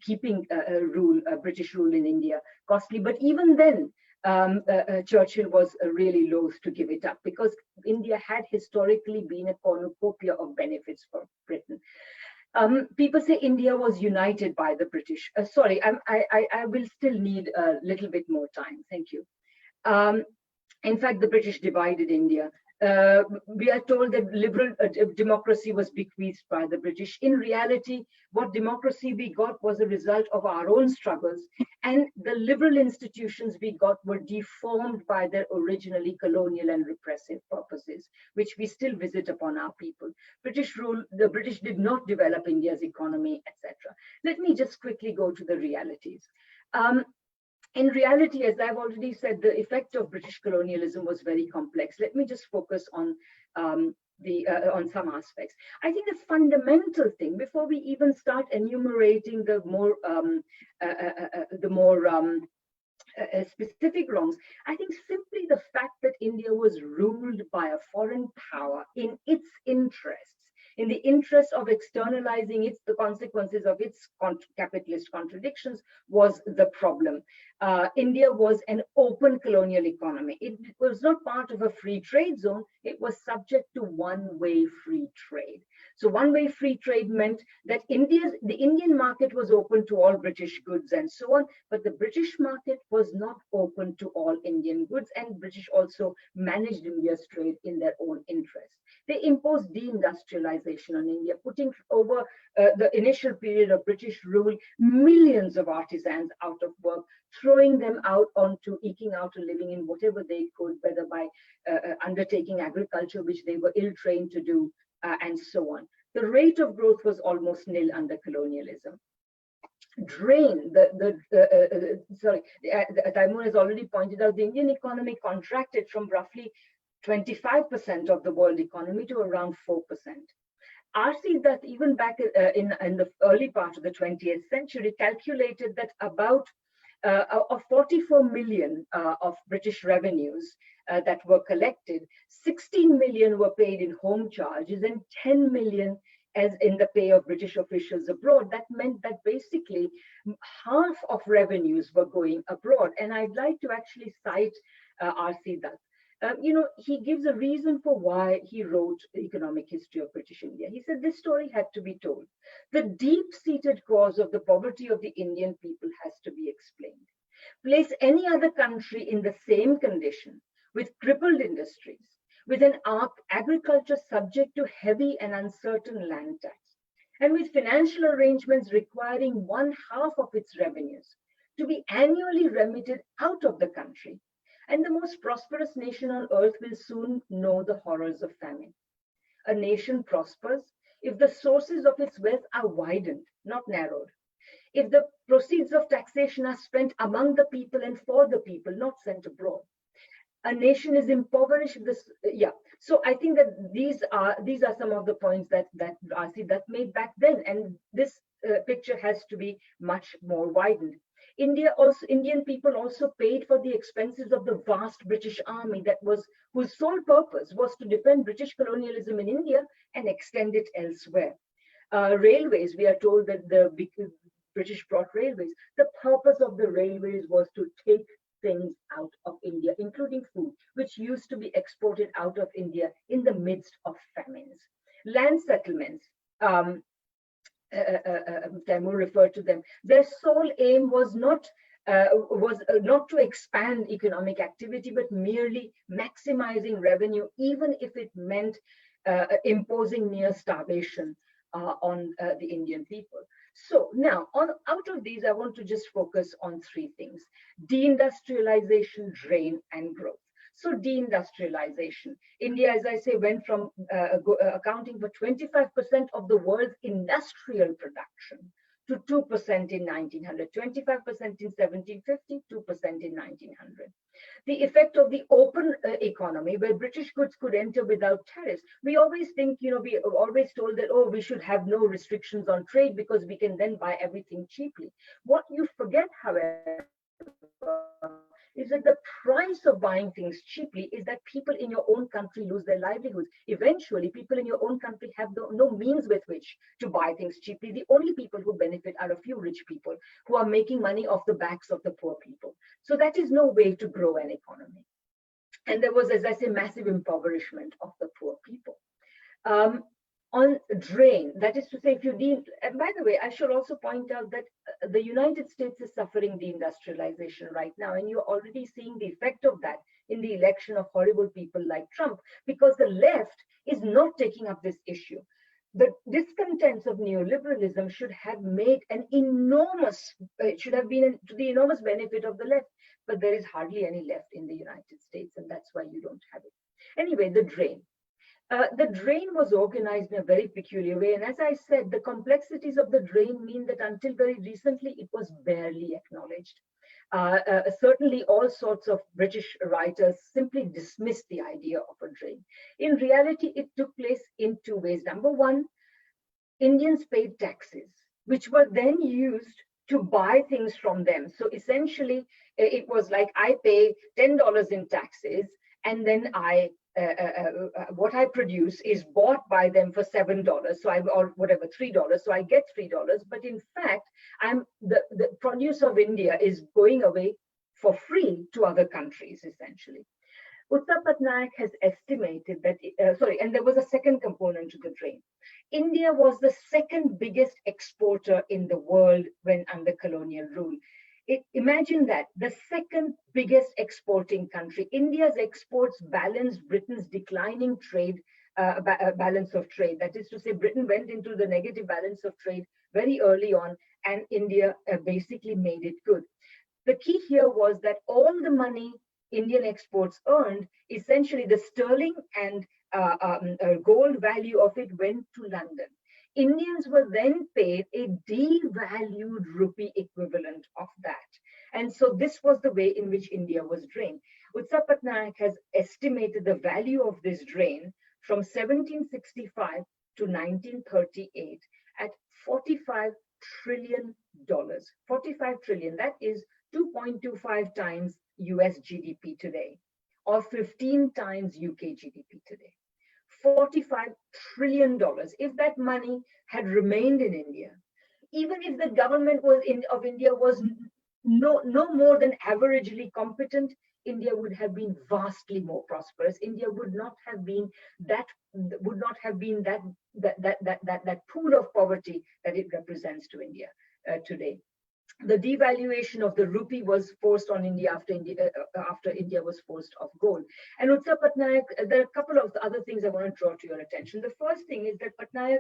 Speaker 4: keeping British rule in India costly. But even then, Churchill was really loath to give it up because India had historically been a cornucopia of benefits for Britain. People say India was united by the British. Sorry, I will still need a little bit more time. Thank you. In fact, the British divided India. We are told that liberal democracy was bequeathed by the British. In reality, what democracy we got was a result of our own struggles, and the liberal institutions we got were deformed by their originally colonial and repressive purposes, which we still visit upon our people. British rule, the British did not develop India's economy, etc. Let me just quickly go to the realities. In reality, as I've already said, the effect of British colonialism was very complex. Let me just focus on some aspects. I think the fundamental thing, before we even start enumerating the more specific wrongs, I think simply the fact that India was ruled by a foreign power in its interests, in the interest of externalizing the consequences of its capitalist contradictions, was the problem. India was an open colonial economy. It was not part of a free trade zone. It was subject to one-way free trade. So one-way free trade meant that the Indian market was open to all British goods and so on, but the British market was not open to all Indian goods, and British also managed India's trade in their own interest. They imposed deindustrialization on India, putting over the initial period of British rule millions of artisans out of work, throwing them out onto eking out a living in whatever they could, whether by undertaking agriculture, which they were ill-trained to do, and so on. The rate of growth was almost nil under colonialism. Taimur has already pointed out, the Indian economy contracted from roughly 25% of the world economy to around 4%. R.C. Dutt, even back in the early part of the 20th century, calculated that about of 44 million of British revenues that were collected, 16 million were paid in home charges and 10 million as in the pay of British officials abroad. That meant that basically half of revenues were going abroad. And I'd like to actually cite R.C. Dutt. He gives a reason for why he wrote the economic history of British India. He said this story had to be told. The deep-seated cause of the poverty of the Indian people has to be explained. Place any other country in the same condition, with crippled industries, with an agriculture subject to heavy and uncertain land tax, and with financial arrangements requiring one half of its revenues to be annually remitted out of the country, and the most prosperous nation on earth will soon know the horrors of famine. A nation prospers if the sources of its wealth are widened, not narrowed. If the proceeds of taxation are spent among the people and for the people, not sent abroad. A nation is impoverished. So I think that these are some of the points that R.C. Dutt made back then, and this picture has to be much more widened. Indian people also paid for the expenses of the vast British army whose sole purpose was to defend British colonialism in India and extend it elsewhere. Railways, we are told that the British brought railways. The purpose of the railways was to take things out of India, including food, which used to be exported out of India in the midst of famines. Land settlements, Temur referred to them. Their sole aim was not to expand economic activity, but merely maximizing revenue, even if it meant imposing near starvation on the Indian people. So now, out of these, I want to just focus on three things: deindustrialization, drain, and growth. So deindustrialization. India, as I say, went from accounting for 25% of the world's industrial production to 2% in 1900, 25% in 1750, 2% in 1900. The effect of the open economy, where British goods could enter without tariffs. We always think, we are always told that, oh, we should have no restrictions on trade because we can then buy everything cheaply. What you forget, however, is that the price of buying things cheaply is that people in your own country lose their livelihoods. Eventually, people in your own country have no means with which to buy things cheaply. The only people who benefit are a few rich people who are making money off the backs of the poor people. So that is no way to grow an economy. And there was, as I say, massive impoverishment of the poor people. on drain. That is to say, if you and by the way, I should also point out that the United States is suffering deindustrialization right now, and you're already seeing the effect of that in the election of horrible people like Trump, because the left is not taking up this issue. The discontents of neoliberalism should have made an enormous, should have been to the enormous benefit of the left, but there is hardly any left in the United States, and that's why you don't have it. Anyway, the drain. The drain was organized in a very peculiar way. And as I said, the complexities of the drain mean that until very recently, it was barely acknowledged. Certainly, all sorts of British writers simply dismissed the idea of a drain. In reality, it took place in two ways. Number one, Indians paid taxes, which were then used to buy things from them. So essentially, it was like I pay $10 in taxes, and then what I produce is bought by them for $7, so or whatever, $3, so I get $3. But in fact, the produce of India is going away for free to other countries, essentially. Uttar Patnaik has estimated that, and there was a second component to the drain. India was the second biggest exporter in the world when under colonial rule. Imagine that, the second biggest exporting country. India's exports balanced Britain's declining trade, balance of trade. That is to say, Britain went into the negative balance of trade very early on, and India basically made it good. The key here was that all the money Indian exports earned, essentially the sterling and gold value of it went to London. Indians were then paid a devalued rupee equivalent of that. And so this was the way in which India was drained. Uttar Patnaik has estimated the value of this drain from 1765 to 1938 at $45 trillion. 45 trillion, that is 2.25 times US GDP today, or 15 times UK GDP today. $45 trillion. If that money had remained in India, even if the government of India was no more than averagely competent, India would have been vastly more prosperous. India would not have been that pool of poverty that it represents to India today. The devaluation of the rupee was forced on India after India was forced off gold. And Uttar Patnaik, there are a couple of other things I want to draw to your attention. The first thing is that Patnaik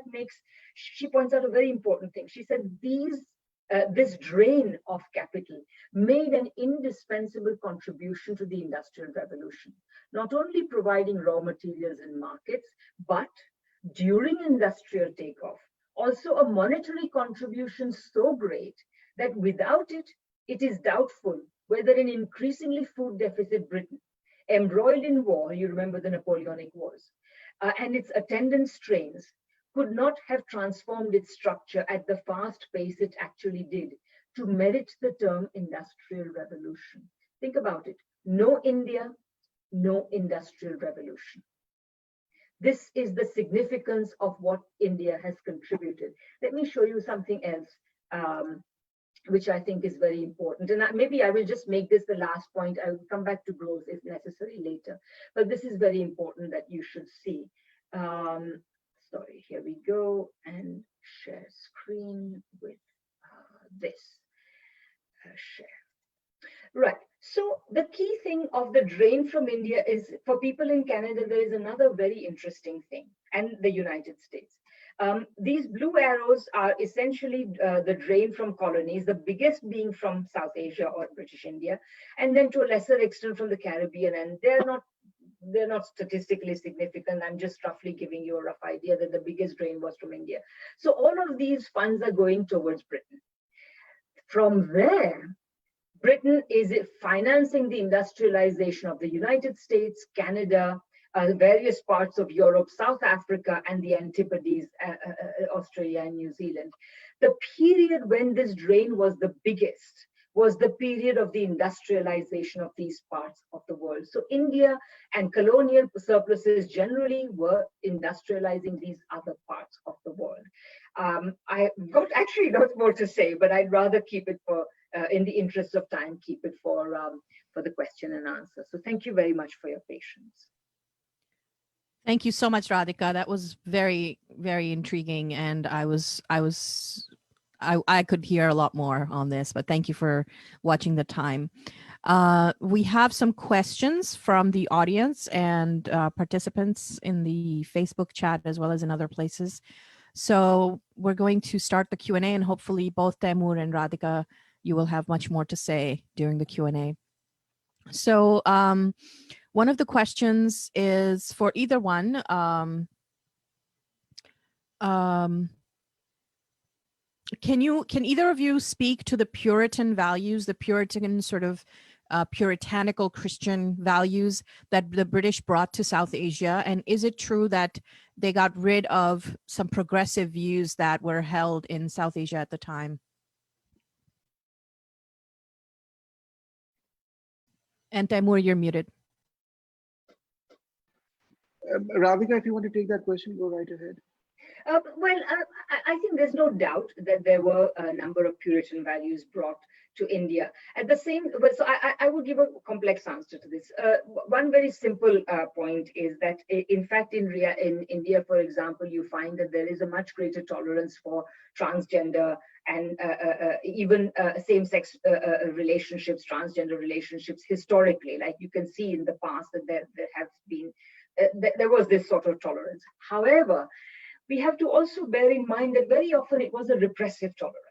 Speaker 4: she points out a very important thing. She said this drain of capital made an indispensable contribution to the Industrial Revolution, not only providing raw materials and markets, but during industrial takeoff, also a monetary contribution so great that without it, it is doubtful whether an increasingly food deficit Britain, embroiled in war, you remember the Napoleonic Wars, and its attendant strains, could not have transformed its structure at the fast pace it actually did to merit the term Industrial Revolution. Think about it. No India, no Industrial Revolution. This is the significance of what India has contributed. Let me show you something else, which I think is very important. And maybe I will just make this the last point. I will come back to growth if necessary later. But this is very important that you should see. Sorry, here we go. And share screen with this. Share. Right. So the key thing of the drain from India is, for people in Canada, there is another very interesting thing, and the United States. These blue arrows are essentially the drain from colonies, the biggest being from South Asia or British India, and then to a lesser extent from the Caribbean. And they're not statistically significant. I'm just roughly giving you a rough idea that the biggest drain was from India. So all of these funds are going towards Britain. From there, Britain is financing the industrialization of the United States, Canada, various parts of Europe, South Africa, and the Antipodes, Australia and New Zealand. The period when this drain was the biggest was the period of the industrialization of these parts of the world. So India and colonial surpluses generally were industrializing these other parts of the world. I've got actually lots more to say, but I'd rather keep it for, in the interest of time, keep it for the question and answer. So thank you very much for your patience.
Speaker 1: Thank you so much, Radhika. That was very, very intriguing, and I could hear a lot more on this, but thank you for watching the time. We have some questions from the audience and participants in the Facebook chat as well as in other places. So we're going to start the Q&A, and hopefully both Taimur and Radhika, you will have much more to say during the Q&A. So one of the questions is for either one. Can either of you speak to the Puritan values, the Puritan sort of puritanical Christian values that the British brought to South Asia? And is it true that they got rid of some progressive views that were held in South Asia at the time? And Taimur, you're muted.
Speaker 3: Radhika, if you want to take that question, go right ahead.
Speaker 4: I think there's no doubt that there were a number of Puritan values brought to India. At the same, so I would give a complex answer to this. One very simple point is that, in fact, in India, for example, you find that there is a much greater tolerance for transgender and even same-sex relationships, transgender relationships historically. Like you can see in the past that there have been, there was this sort of tolerance. However, we have to also bear in mind that very often it was a repressive tolerance.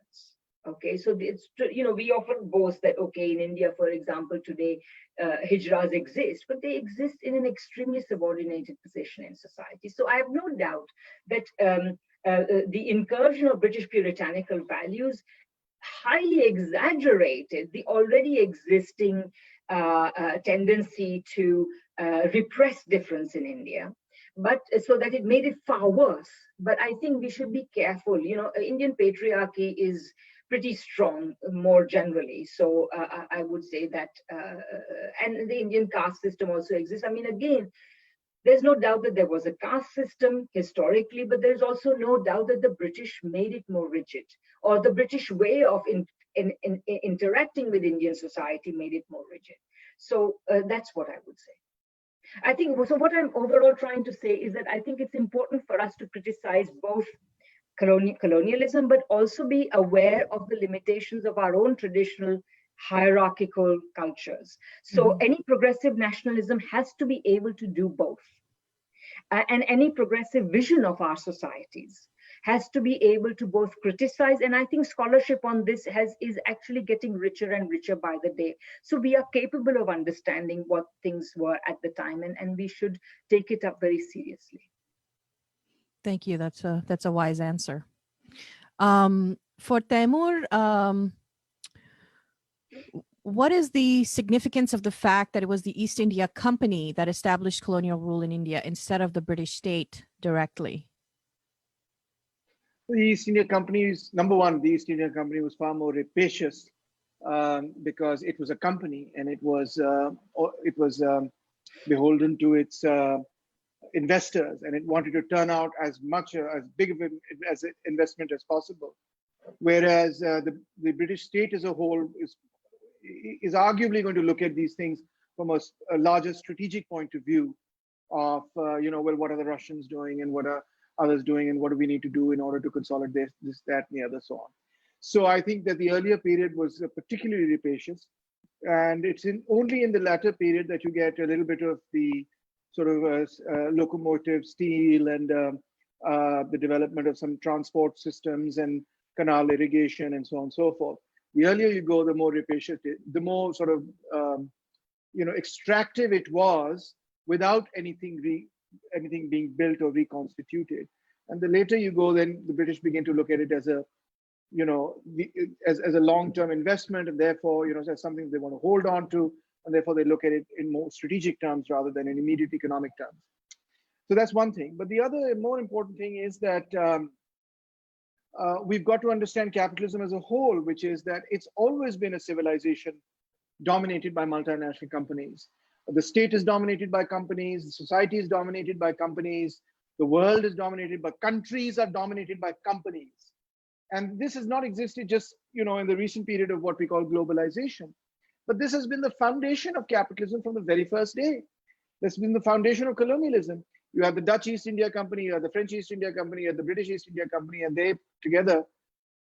Speaker 4: Okay, so it's, we often boast that, okay, in India, for example, today, hijras exist, but they exist in an extremely subordinated position in society. So I have no doubt that the incursion of British puritanical values highly exaggerated the already existing tendency to repress difference in India, but so that it made it far worse. But I think we should be careful. Indian patriarchy is pretty strong more generally. So I would say that, and the Indian caste system also exists. I mean, again, there's no doubt that there was a caste system historically, but there's also no doubt that the British made it more rigid, or the British way of interacting with Indian society made it more rigid. So that's what I would say. I think, so what I'm overall trying to say is that I think it's important for us to criticize both colonialism, but also be aware of the limitations of our own traditional hierarchical cultures. So any progressive nationalism has to be able to do both. And any progressive vision of our societies has to be able to both criticize, and I think scholarship on this is actually getting richer and richer by the day. So we are capable of understanding what things were at the time, and we should take it up very seriously.
Speaker 1: Thank you. That's a wise answer. For Taimur, what is the significance of the fact that it was the East India Company that established colonial rule in India instead of the British state directly?
Speaker 3: The East India Company number one, the East India Company was far more rapacious because it was a company and it was beholden to its investors, and it wanted to turn out as big of an investment as possible. Whereas the British state as a whole is arguably going to look at these things from a larger strategic point of view of, well, what are the Russians doing and what are others doing and what do we need to do in order to consolidate this, that, and the other, so on. So I think that the earlier period was particularly rapacious, and it's only in the latter period that you get a little bit of the sort of locomotive steel and the development of some transport systems and canal irrigation and so on and so forth. The earlier you go, the more rapacious, the more sort of extractive it was without anything being built or reconstituted. And the later you go, then the British begin to look at it as a as a long-term investment, and therefore as something they want to hold on to, and therefore they look at it in more strategic terms rather than in immediate economic terms. So that's one thing. But the other more important thing is that we've got to understand capitalism as a whole, which is that it's always been a civilization dominated by multinational companies. The state is dominated by companies, the society is dominated by companies, the world is dominated by countries are dominated by companies. And this has not existed just in the recent period of what we call globalization. But this has been the foundation of capitalism from the very first day. That's been the foundation of colonialism. You had the Dutch East India Company, you had the French East India Company, you had the British East India Company, and they together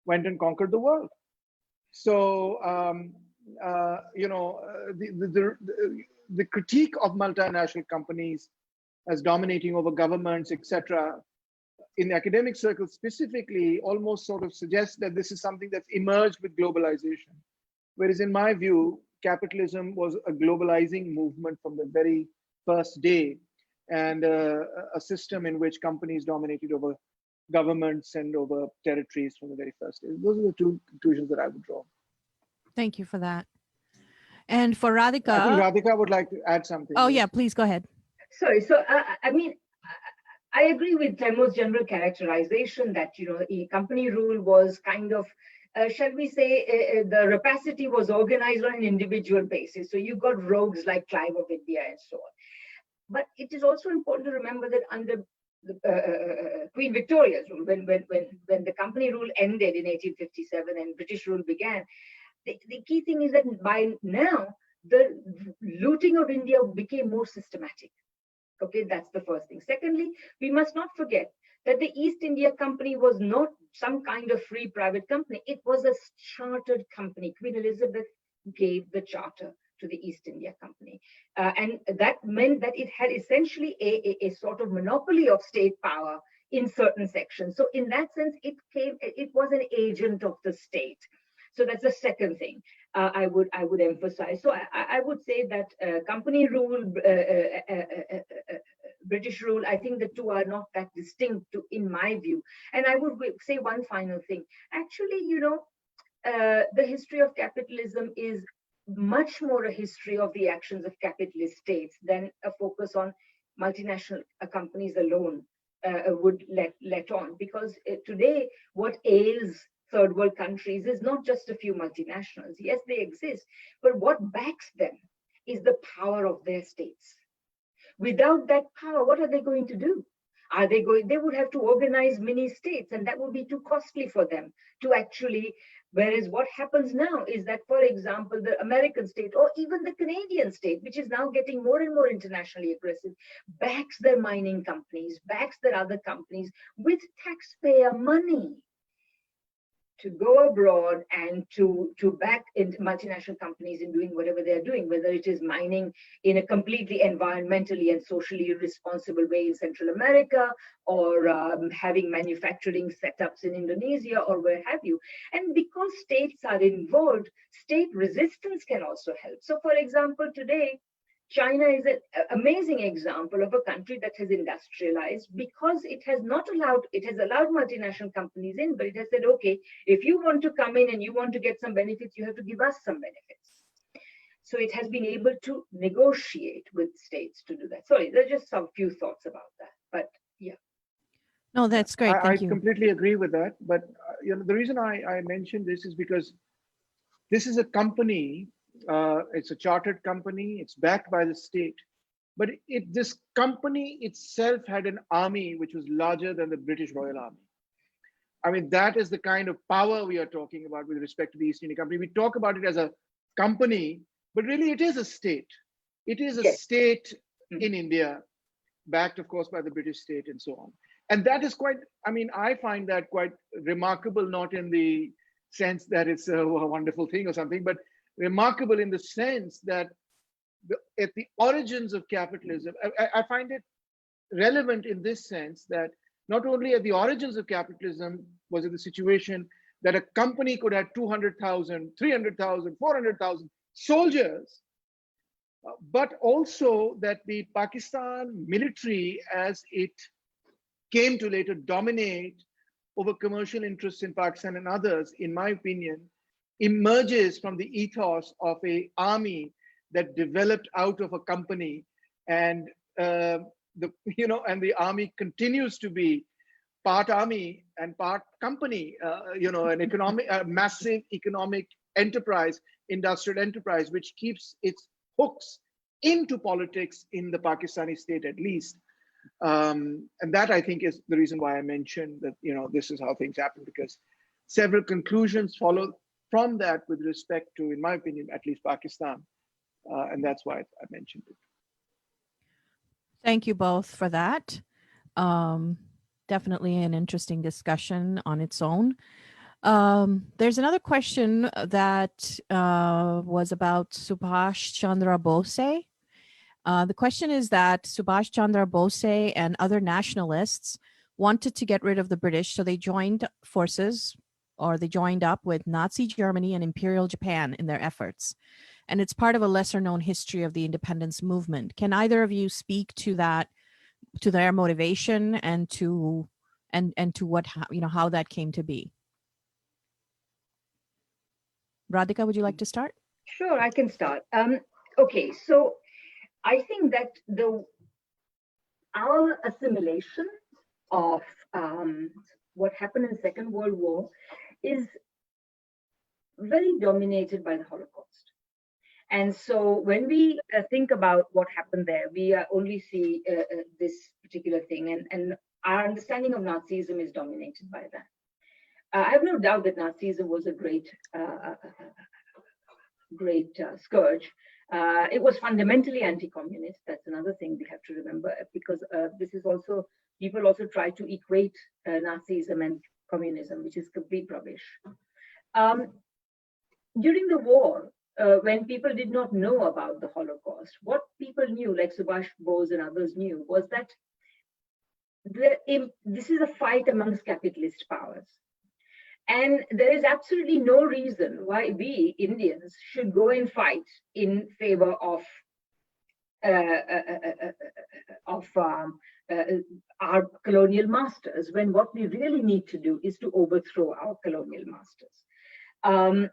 Speaker 3: went and conquered the world. So, the critique of multinational companies as dominating over governments, etc., in the academic circles specifically, almost sort of suggests that this is something that's emerged with globalization. Whereas in my view, capitalism was a globalizing movement from the very first day, and a system in which companies dominated over governments and over territories from the very first day. Those are the two conclusions that I would draw.
Speaker 1: Thank you for that. And for Radhika.
Speaker 3: I think Radhika would like to add something.
Speaker 1: Oh, yeah, please go ahead.
Speaker 4: Sorry. So, I mean, I agree with Taimur's general characterization that, a company rule was kind of, shall we say, the rapacity was organized on an individual basis. So you got rogues like Clive of India and so on. But it is also important to remember that under Queen Victoria's rule, when the company rule ended in 1857 and British rule began, the key thing is that by now, the looting of India became more systematic. Okay, that's the first thing. Secondly, we must not forget that the East India Company was not some kind of free private company. It was a chartered company. Queen Elizabeth gave the charter to the East India Company. And that meant that it had essentially a sort of monopoly of state power in certain sections. So in that sense, it was an agent of the state. So that's the second thing I would emphasize. So I would say that company rule, British rule, I think the two are not that distinct in my view. And I would say one final thing. Actually, the history of capitalism is much more a history of the actions of capitalist states than a focus on multinational companies alone would let on. Because today, what ails third world countries is not just a few multinationals. Yes, they exist, but what backs them is the power of their states. Without that power, what are they going to do? They would have to organize mini states, and that would be too costly for them to actually, whereas what happens now is that, for example, the American state or even the Canadian state, which is now getting more and more internationally aggressive, backs their mining companies, backs their other companies with taxpayer money to go abroad and to back into multinational companies in doing whatever they're doing, whether it is mining in a completely environmentally and socially responsible way in Central America, or having manufacturing setups in Indonesia, or where have you. And because states are involved, state resistance can also help. So for example, today, China is an amazing example of a country that has industrialized because it has allowed multinational companies in, but it has said, okay, if you want to come in and you want to get some benefits, you have to give us some benefits. So it has been able to negotiate with states to do that. Sorry, there's just some few thoughts about that, but yeah.
Speaker 1: No, that's great. Thank you.
Speaker 3: I completely agree with that. But the reason I mentioned this is because this is a company. It's a chartered company. It's backed by the state, but this company itself had an army which was larger than the British Royal Army. I mean, that is the kind of power we are talking about with respect to the East India Company. We talk about it as a company, but really it is a state. It is a state in India, backed, of course, by the British state and so on. And that is quite, I find that quite remarkable, not in the sense that it's a wonderful thing or something, but remarkable in the sense that at the origins of capitalism, I find it relevant in this sense that not only at the origins of capitalism was it the situation that a company could have 200,000, 300,000, 400,000 soldiers, but also that the Pakistan military, as it came to later dominate over commercial interests in Pakistan and others, in my opinion, emerges from the ethos of an army that developed out of a company, and the army continues to be part army and part company, a massive economic enterprise, industrial enterprise, which keeps its hooks into politics in the Pakistani state at least. And that, I think, is the reason why I mentioned that, this is how things happen, because several conclusions follow from that with respect to, in my opinion, at least Pakistan. And that's why I mentioned it.
Speaker 1: Thank you both for that. Definitely an interesting discussion on its own. There's another question that was about Subhash Chandra Bose. The question is that Subhash Chandra Bose and other nationalists wanted to get rid of the British, so they joined forces, or they joined up with Nazi Germany and Imperial Japan in their efforts. And it's part of a lesser known history of the independence movement. Can either of you speak to that, to their motivation, and to what, how that came to be? Radhika, would you like to start?
Speaker 4: Sure, I can start. Okay, so I think that our assimilation of what happened in the Second World War is very dominated by the Holocaust. And so when we think about what happened there, we only see this particular thing, and our understanding of Nazism is dominated by that. I have no doubt that Nazism was a great scourge. It was fundamentally anti-communist. That's another thing we have to remember, because this is also, people also try to equate Nazism and communism, which is complete rubbish. During the war, when people did not know about the Holocaust, what people knew, like Subhash Bose and others knew, was that this is a fight amongst capitalist powers. And there is absolutely no reason why we Indians should go and fight in favor of our colonial masters, when what we really need to do is to overthrow our colonial masters.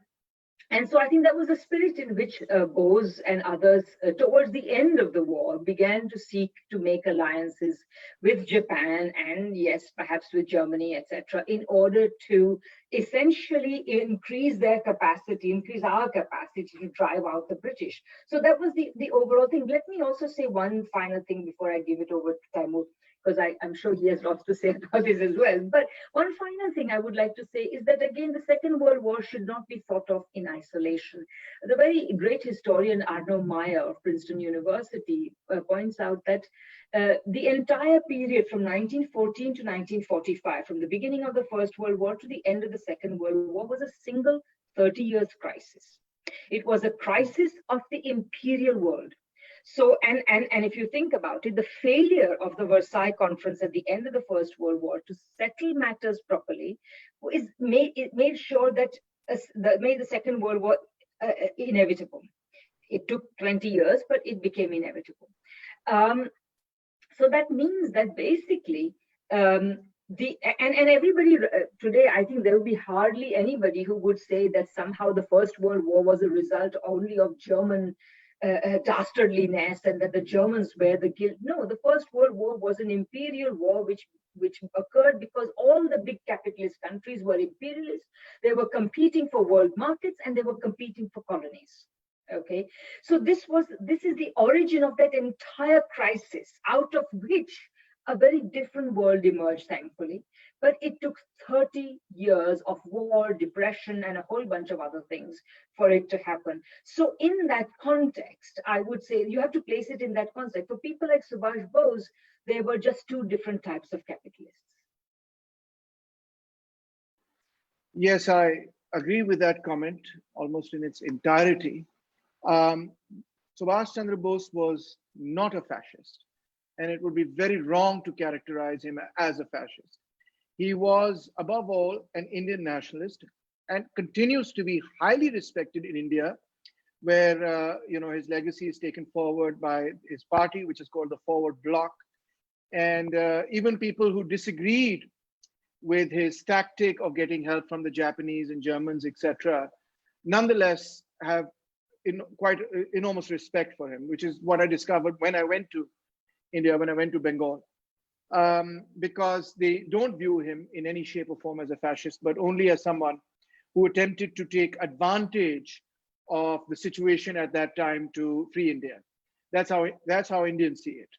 Speaker 4: And so I think that was the spirit in which Bose and others, towards the end of the war, began to seek to make alliances with Japan and, yes, perhaps with Germany, etc., in order to essentially increase their capacity, increase our capacity to drive out the British. So that was the overall thing. Let me also say one final thing before I give it over to Taimur, because I'm sure he has lots to say about this as well. But one final thing I would like to say is that, again, the Second World War should not be thought of in isolation. The very great historian Arno Meyer of Princeton University points out that the entire period from 1914 to 1945, from the beginning of the First World War to the end of the Second World War, was a single 30 years crisis. It was a crisis of the imperial world. So, and if you think about it, the failure of the Versailles Conference at the end of the First World War to settle matters properly made sure that made the Second World War inevitable. It took 20 years, but it became inevitable. So that means that basically and everybody today, I think there will be hardly anybody who would say that somehow the First World War was a result only of German dastardliness and that the Germans were the guilt. No, the First World War was an imperial war which occurred because all the big capitalist countries were imperialist. They were competing for world markets and they were competing for colonies. Okay, so this is the origin of that entire crisis, out of which a very different world emerged, thankfully. But it took 30 years of war, depression, and a whole bunch of other things for it to happen. So in that context, I would say you have to place it in that context. For people like Subhash Bose, there were just two different types of capitalists.
Speaker 3: Yes, I agree with that comment almost in its entirety. Subhash Chandra Bose was not a fascist, and it would be very wrong to characterize him as a fascist. He was, above all, an Indian nationalist and continues to be highly respected in India, where his legacy is taken forward by his party, which is called the Forward Bloc. And even people who disagreed with his tactic of getting help from the Japanese and Germans, etc., nonetheless have quite enormous respect for him, which is what I discovered when I went to India, when I went to Bengal, because they don't view him in any shape or form as a fascist, but only as someone who attempted to take advantage of the situation at that time to free India. That's how Indians see it,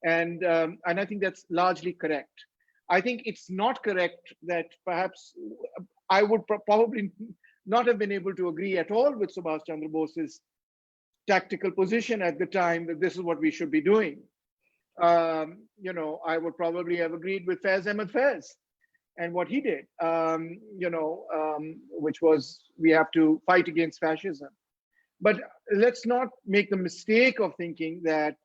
Speaker 3: and I think that's largely correct. I think it's not correct that perhaps I would probably not have been able to agree at all with Subhash Chandra Bose's tactical position at the time that this is what we should be doing. I would probably have agreed with Faiz Ahmed Faiz and what he did, which was we have to fight against fascism. But let's not make the mistake of thinking that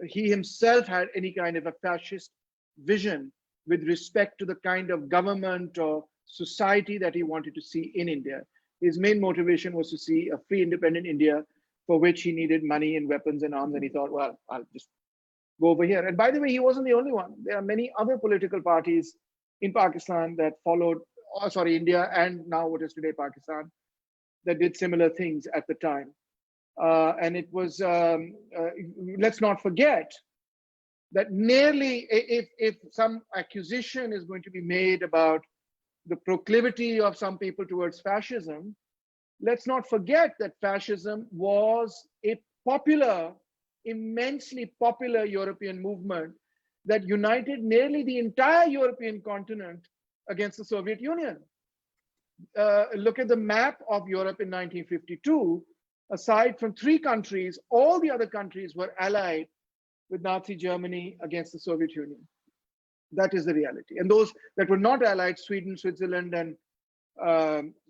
Speaker 3: he himself had any kind of a fascist vision with respect to the kind of government or society that he wanted to see in India. His main motivation was to see a free, independent India, for which he needed money and weapons and arms. And he thought, well, I'll just go over here. And by the way, he wasn't the only one. There are many other political parties in Pakistan that followed, India and now what is today Pakistan, that did similar things at the time. And it was, let's not forget that nearly, if some accusation is going to be made about the proclivity of some people towards fascism, let's not forget that fascism was a popular, immensely popular European movement that united nearly the entire European continent against the Soviet Union. Look at the map of Europe in 1952. Aside from 3 countries, all the other countries were allied with Nazi Germany against the Soviet Union. That is the reality. And those that were not allied, Sweden, Switzerland, and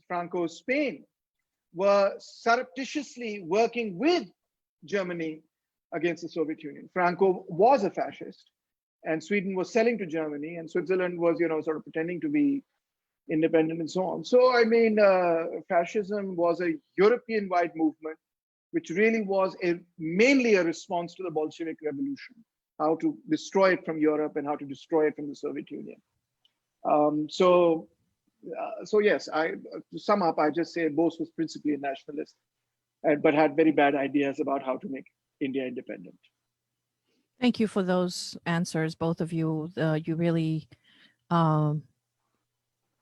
Speaker 3: Franco's Spain, were surreptitiously working with Germany against the Soviet Union. Franco was a fascist, and Sweden was selling to Germany, and Switzerland was, sort of pretending to be independent and so on. So, I mean, fascism was a European-wide movement, which really was mainly a response to the Bolshevik Revolution, how to destroy it from Europe and how to destroy it from the Soviet Union. So yes, to sum up, I just say Bose was principally a nationalist, but had very bad ideas about how to make India independent.
Speaker 1: Thank you for those answers, both of you. You really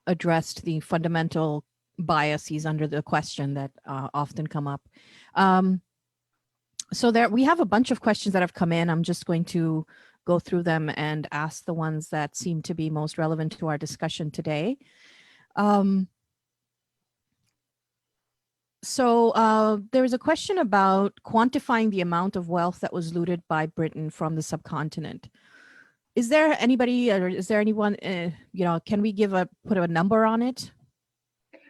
Speaker 1: addressed the fundamental biases under the question that often come up. So there, we have a bunch of questions that have come in. I'm just going to go through them and ask the ones that seem to be most relevant to our discussion today. There was a question about quantifying the amount of wealth that was looted by Britain from the subcontinent. Is there anybody, or is there anyone, can we put a number on it?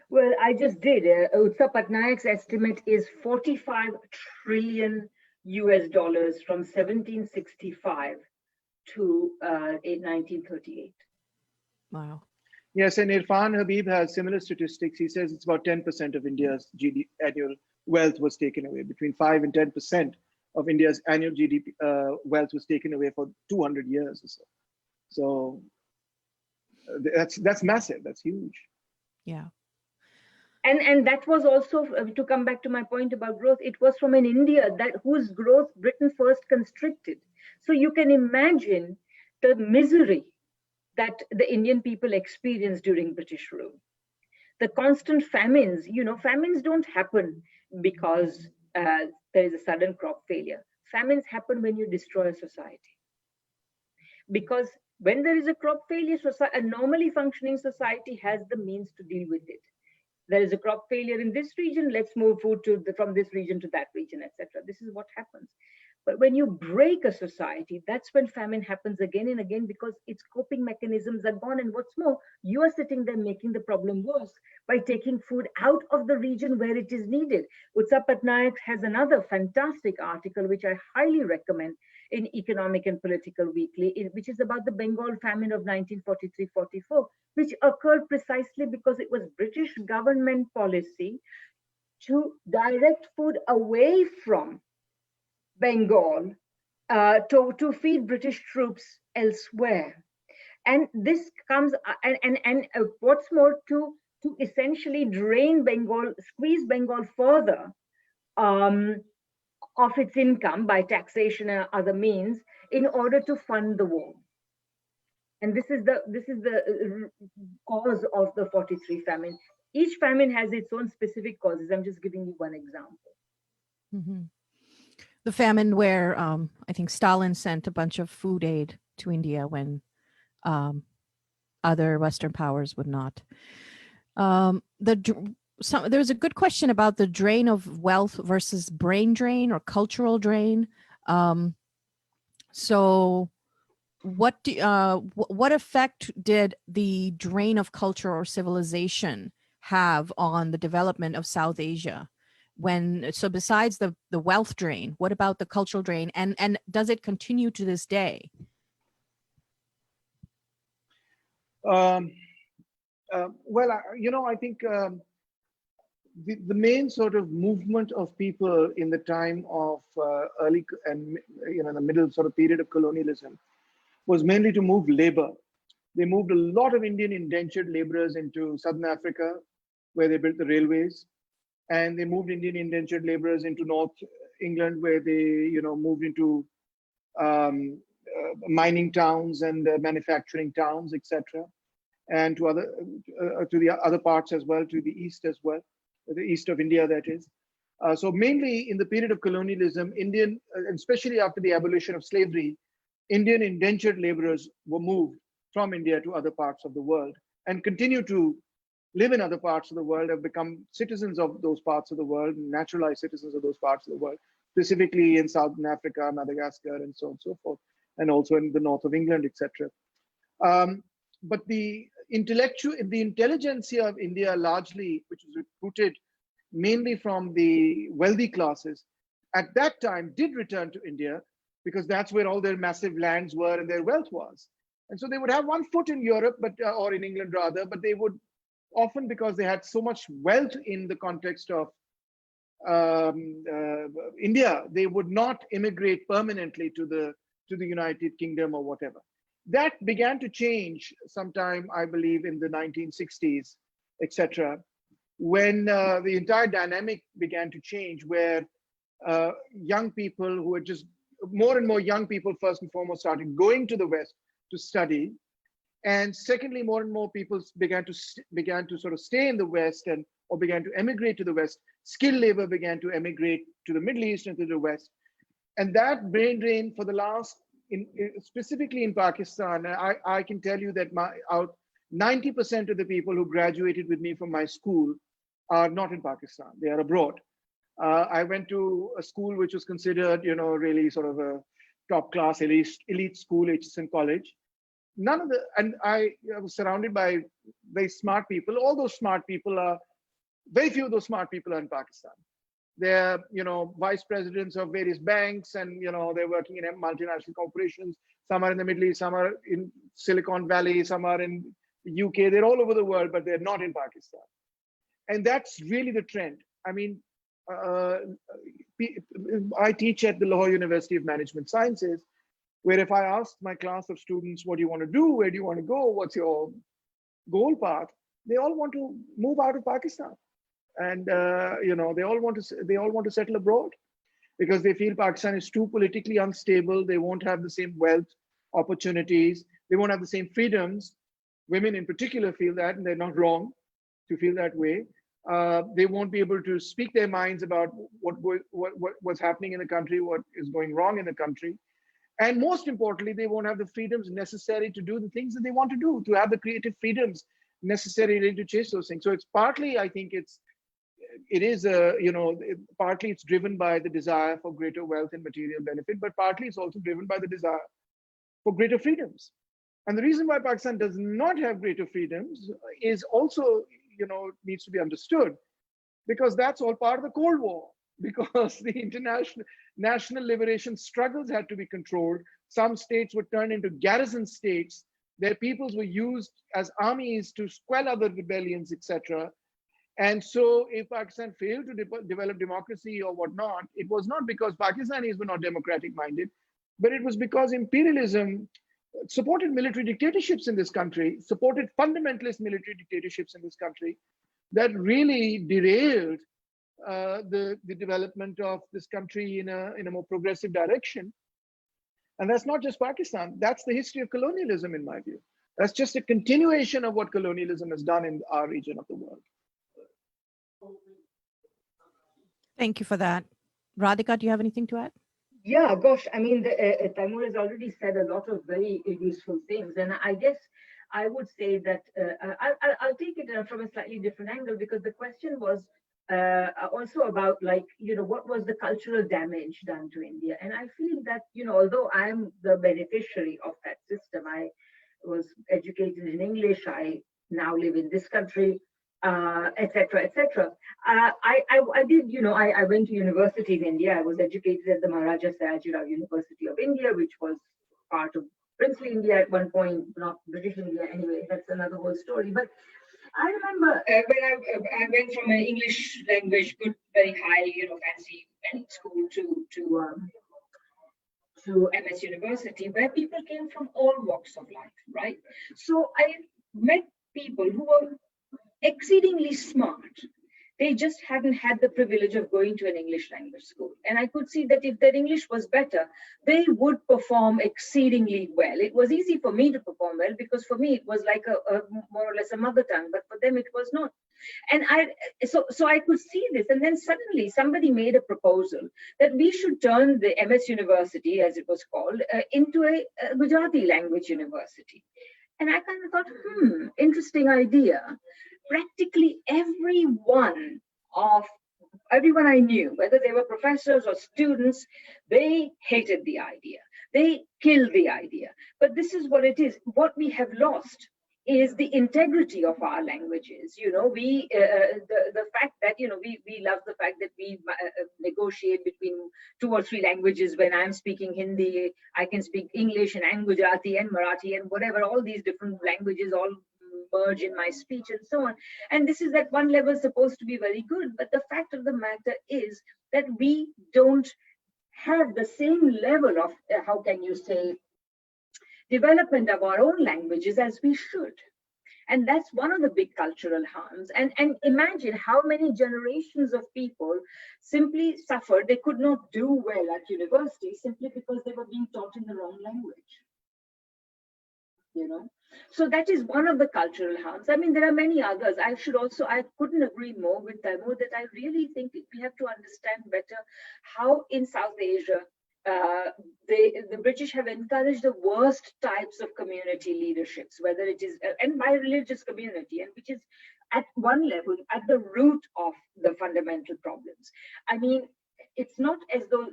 Speaker 4: Well, I just did. Utsa Patnaik's estimate is 45 trillion US dollars from 1765 to 1938.
Speaker 1: Wow.
Speaker 3: Yes, and Irfan Habib has similar statistics. He says it's about 10% of India's annual wealth was taken away. Between 5 and 10% of India's annual GDP wealth was taken away for 200 years or so. So that's massive. That's huge.
Speaker 1: Yeah.
Speaker 4: And that was also, to come back to my point about growth, it was from an India whose growth Britain first constricted. So you can imagine the misery that the Indian people experienced during British rule. The constant famines, famines don't happen because there is a sudden crop failure. Famines happen when you destroy a society. Because when there is a crop failure, a normally functioning society has the means to deal with it. There is a crop failure in this region, let's move food from this region to that region, etc. This is what happens. But when you break a society, that's when famine happens again and again, because its coping mechanisms are gone. And what's more, you are sitting there making the problem worse by taking food out of the region where it is needed. Utsa Patnaik has another fantastic article, which I highly recommend, in Economic and Political Weekly, which is about the Bengal famine of 1943-44, which occurred precisely because it was British government policy to direct food away from Bengal to feed British troops elsewhere. And this comes, and what's more, to essentially drain Bengal, squeeze Bengal further of its income by taxation and other means in order to fund the war. And this is the cause of the 43 famine. Each famine has its own specific causes. I'm just giving you one example.
Speaker 1: Mm-hmm. The famine where I think Stalin sent a bunch of food aid to India when other Western powers would not. There's a good question about the drain of wealth versus brain drain or cultural drain. So what effect did the drain of culture or civilization have on the development of South Asia? So besides the wealth drain, what about the cultural drain, and does it continue to this day?
Speaker 3: Well, I think the main sort of movement of people in the time of early and the middle sort of period of colonialism was mainly to move labor. They moved a lot of Indian indentured laborers into Southern Africa, where they built the railways, and they moved Indian indentured laborers into North England, where they moved into mining towns and manufacturing towns, etc., and to the other parts as well, to the east as well, the east of India, that is. So mainly in the period of colonialism, Indian, especially after the abolition of slavery, Indian indentured laborers were moved from India to other parts of the world and continue to live in other parts of the world, have become citizens of those parts of the world, naturalized citizens of those parts of the world, specifically in Southern Africa, Madagascar, and so on and so forth, and also in the north of England, etc. But the intelligentsia of India largely, which was recruited mainly from the wealthy classes, at that time did return to India because that's where all their massive lands were and their wealth was. And so they would have one foot in Europe, or in England rather, but they would often, because they had so much wealth in the context of India, they would not immigrate permanently to the United Kingdom or whatever. That began to change sometime, I believe, in the 1960s, etc., when the entire dynamic began to change, where young people who were just more and more young people, first and foremost, started going to the West to study. And secondly, more and more people began to sort of stay in the West or began to emigrate to the West. Skilled labor began to emigrate to the Middle East and to the West. And that brain drain for the last, specifically in Pakistan, I can tell you that 90% of the people who graduated with me from my school are not in Pakistan. They are abroad. I went to a school which was considered, really sort of a top-class elite school, HSN College. I was surrounded by very smart people. All those smart people very few of those smart people are in Pakistan. They're, vice presidents of various banks, and, they're working in multinational corporations. Some are in the Middle East, some are in Silicon Valley, some are in the UK. They're all over the world, but they're not in Pakistan. And that's really the trend. I mean, I teach at the Lahore University of Management Sciences, where if I ask my class of students, what do you want to do? Where do you want to go? What's your goal path? They all want to move out of Pakistan. And, they all want to settle abroad because they feel Pakistan is too politically unstable. They won't have the same wealth, opportunities. They won't have the same freedoms. Women in particular feel that, and they're not wrong to feel that way. They won't be able to speak their minds about what's happening in the country, what is going wrong in the country. And most importantly, they won't have the freedoms necessary to do the things that they want to do, to have the creative freedoms necessary to chase those things. So it's partly, I think partly it's driven by the desire for greater wealth and material benefit, but partly it's also driven by the desire for greater freedoms. And the reason why Pakistan does not have greater freedoms is also, needs to be understood, because that's all part of the Cold War, because the international national liberation struggles had to be controlled. Some states were turned into garrison states. Their peoples were used as armies to quell other rebellions, etc. And so if Pakistan failed to develop democracy or whatnot, it was not because Pakistanis were not democratic minded, but it was because imperialism supported military dictatorships in this country, supported fundamentalist military dictatorships in this country that really derailed the development of this country in a more progressive direction. And that's not just Pakistan, that's the history of colonialism in my view. That's just a continuation of what colonialism has done in our region of the world.
Speaker 1: Thank you for that. Radhika, do you have anything to add?
Speaker 4: Yeah, gosh, I mean, Taimur has already said a lot of very useful things. And I guess I would say that I'll take it from a slightly different angle, because the question was, also about, like, what was the cultural damage done to India. And I feel that, although I'm the beneficiary of that system, I was educated in English, I now live in this country, etc., etc. I did, I went to university in India. I was educated at the Maharaja Sayajirao University of India, which was part of princely India at one point, not British India. Anyway, that's another whole story. But I remember when I went from an English language, good, very high, fancy school to MS University, where people came from all walks of life, right? So I met people who were exceedingly smart. They just hadn't had the privilege of going to an English language school. And I could see that if their English was better, they would perform exceedingly well. It was easy for me to perform well because for me, it was like a more or less a mother tongue, but for them, it was not. And so I could see this. And then suddenly somebody made a proposal that we should turn the MS University, as it was called, into a Gujarati language university. And I kind of thought, interesting idea. Practically everyone I knew, whether they were professors or students, they hated the idea. They killed the idea. But this is what it is. What we have lost is the integrity of our languages. We the fact that we love the fact that we negotiate between 2 or 3 languages. When I'm speaking Hindi, I can speak English and Gujarati and Marathi and whatever, all these different languages all merge in my speech and so on. And this is at one level supposed to be very good, but the fact of the matter is that we don't have the same level of how can you say, development of our own languages as we should. And that's one of the big cultural harms. And imagine how many generations of people simply suffered. They could not do well at university simply because they were being taught in the wrong language. So that is one of the cultural harms. I mean, there are many others. I couldn't agree more with Taimur that I really think we have to understand better how in South Asia, the British have encouraged the worst types of community leaderships, whether it is, and by religious community, and which is at one level at the root of the fundamental problems. I mean, it's not as though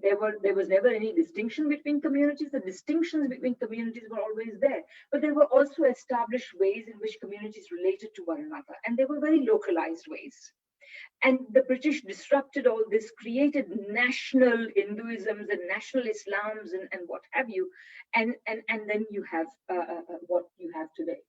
Speaker 4: there was never any distinction between communities. The distinctions between communities were always there, but there were also established ways in which communities related to one another, and they were very localized ways. And the British disrupted all this, created national Hinduisms and national Islams and what have you, and then you have what you have today.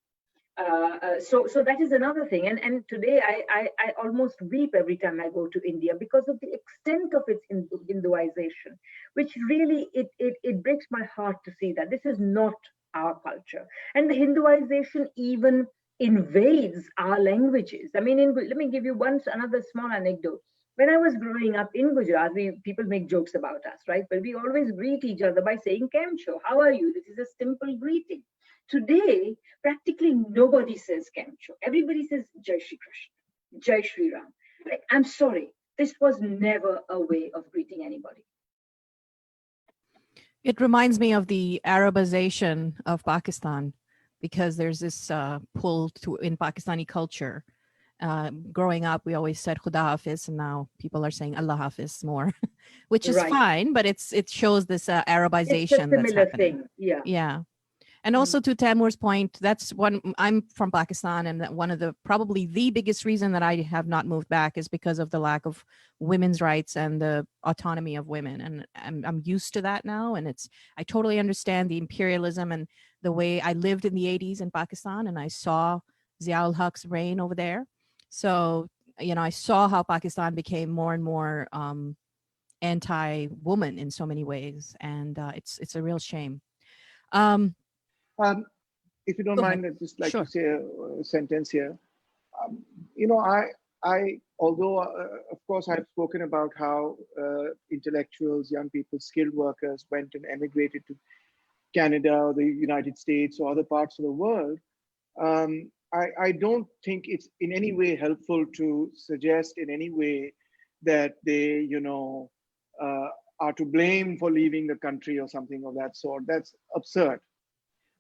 Speaker 4: So that is another thing. And today I almost weep every time I go to India because of the extent of its Hinduization, which really, it breaks my heart to see that this is not our culture. And the Hinduization even invades our languages. I mean, let me give you another small anecdote. When I was growing up in Gujarat, people make jokes about us, right? But we always greet each other by saying, "Kem cho?" How are you? This is a simple greeting. Today, practically nobody says "Kem cho?" Everybody says "Jai Shri Krishna," "Jai Shri Ram." Like, I'm sorry, this was never a way of greeting anybody.
Speaker 1: It reminds me of the Arabization of Pakistan, because there's this pull in Pakistani culture. Growing up, we always said Khuda Hafiz, and now people are saying Allah Hafiz more, which is fine, but it shows this Arabization that's happening.
Speaker 4: Thing. Yeah.
Speaker 1: Yeah. And also to Taimur's point, that's one, I'm from Pakistan, and that one of the, probably the biggest reason that I have not moved back is because of the lack of women's rights and the autonomy of women. And I'm used to that now. And I totally understand the imperialism and the way I lived in the 80s in Pakistan, and I saw Ziaul Haq's reign over there. So, I saw how Pakistan became more and more anti-woman in so many ways. And it's a real shame.
Speaker 3: If you don't mind, I'd just like to say a sentence here. Although of course I've spoken about how intellectuals, young people, skilled workers went and emigrated to Canada or the United States or other parts of the world, I don't think it's in any way helpful to suggest in any way that they, are to blame for leaving the country or something of that sort. That's absurd.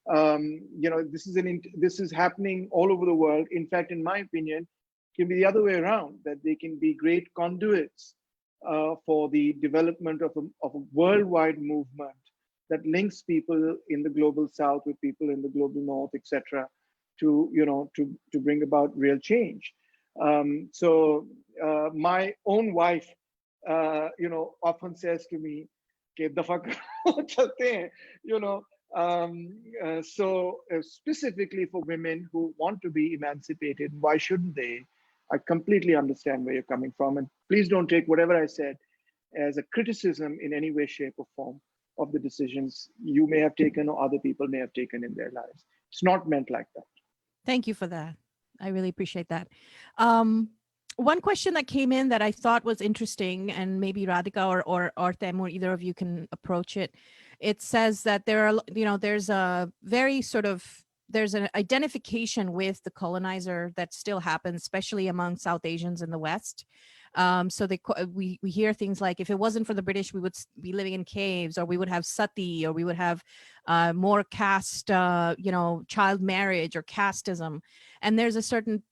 Speaker 3: This is happening all over the world. In fact, in my opinion, can be the other way around, that they can be great conduits for the development of a worldwide movement that links people in the global south with people in the global north, etc., to bring about real change. My own wife, often says to me, "Ke dafa karo, chalte hain," so specifically for women who want to be emancipated, why shouldn't they? I completely understand where you're coming from, and please don't take whatever I said as a criticism in any way, shape, or form of the decisions you may have taken or other people may have taken in their lives. It's not meant like that.
Speaker 1: Thank you for that. I really appreciate that. One question that came in that I thought was interesting, and maybe Radhika or Taimur, either of you can approach it. It says that there are, there's a very there's an identification with the colonizer that still happens, especially among South Asians in the West. So we hear things like, if it wasn't for the British, we would be living in caves, or we would have sati, or we would have more caste, child marriage or casteism. And there's a certain,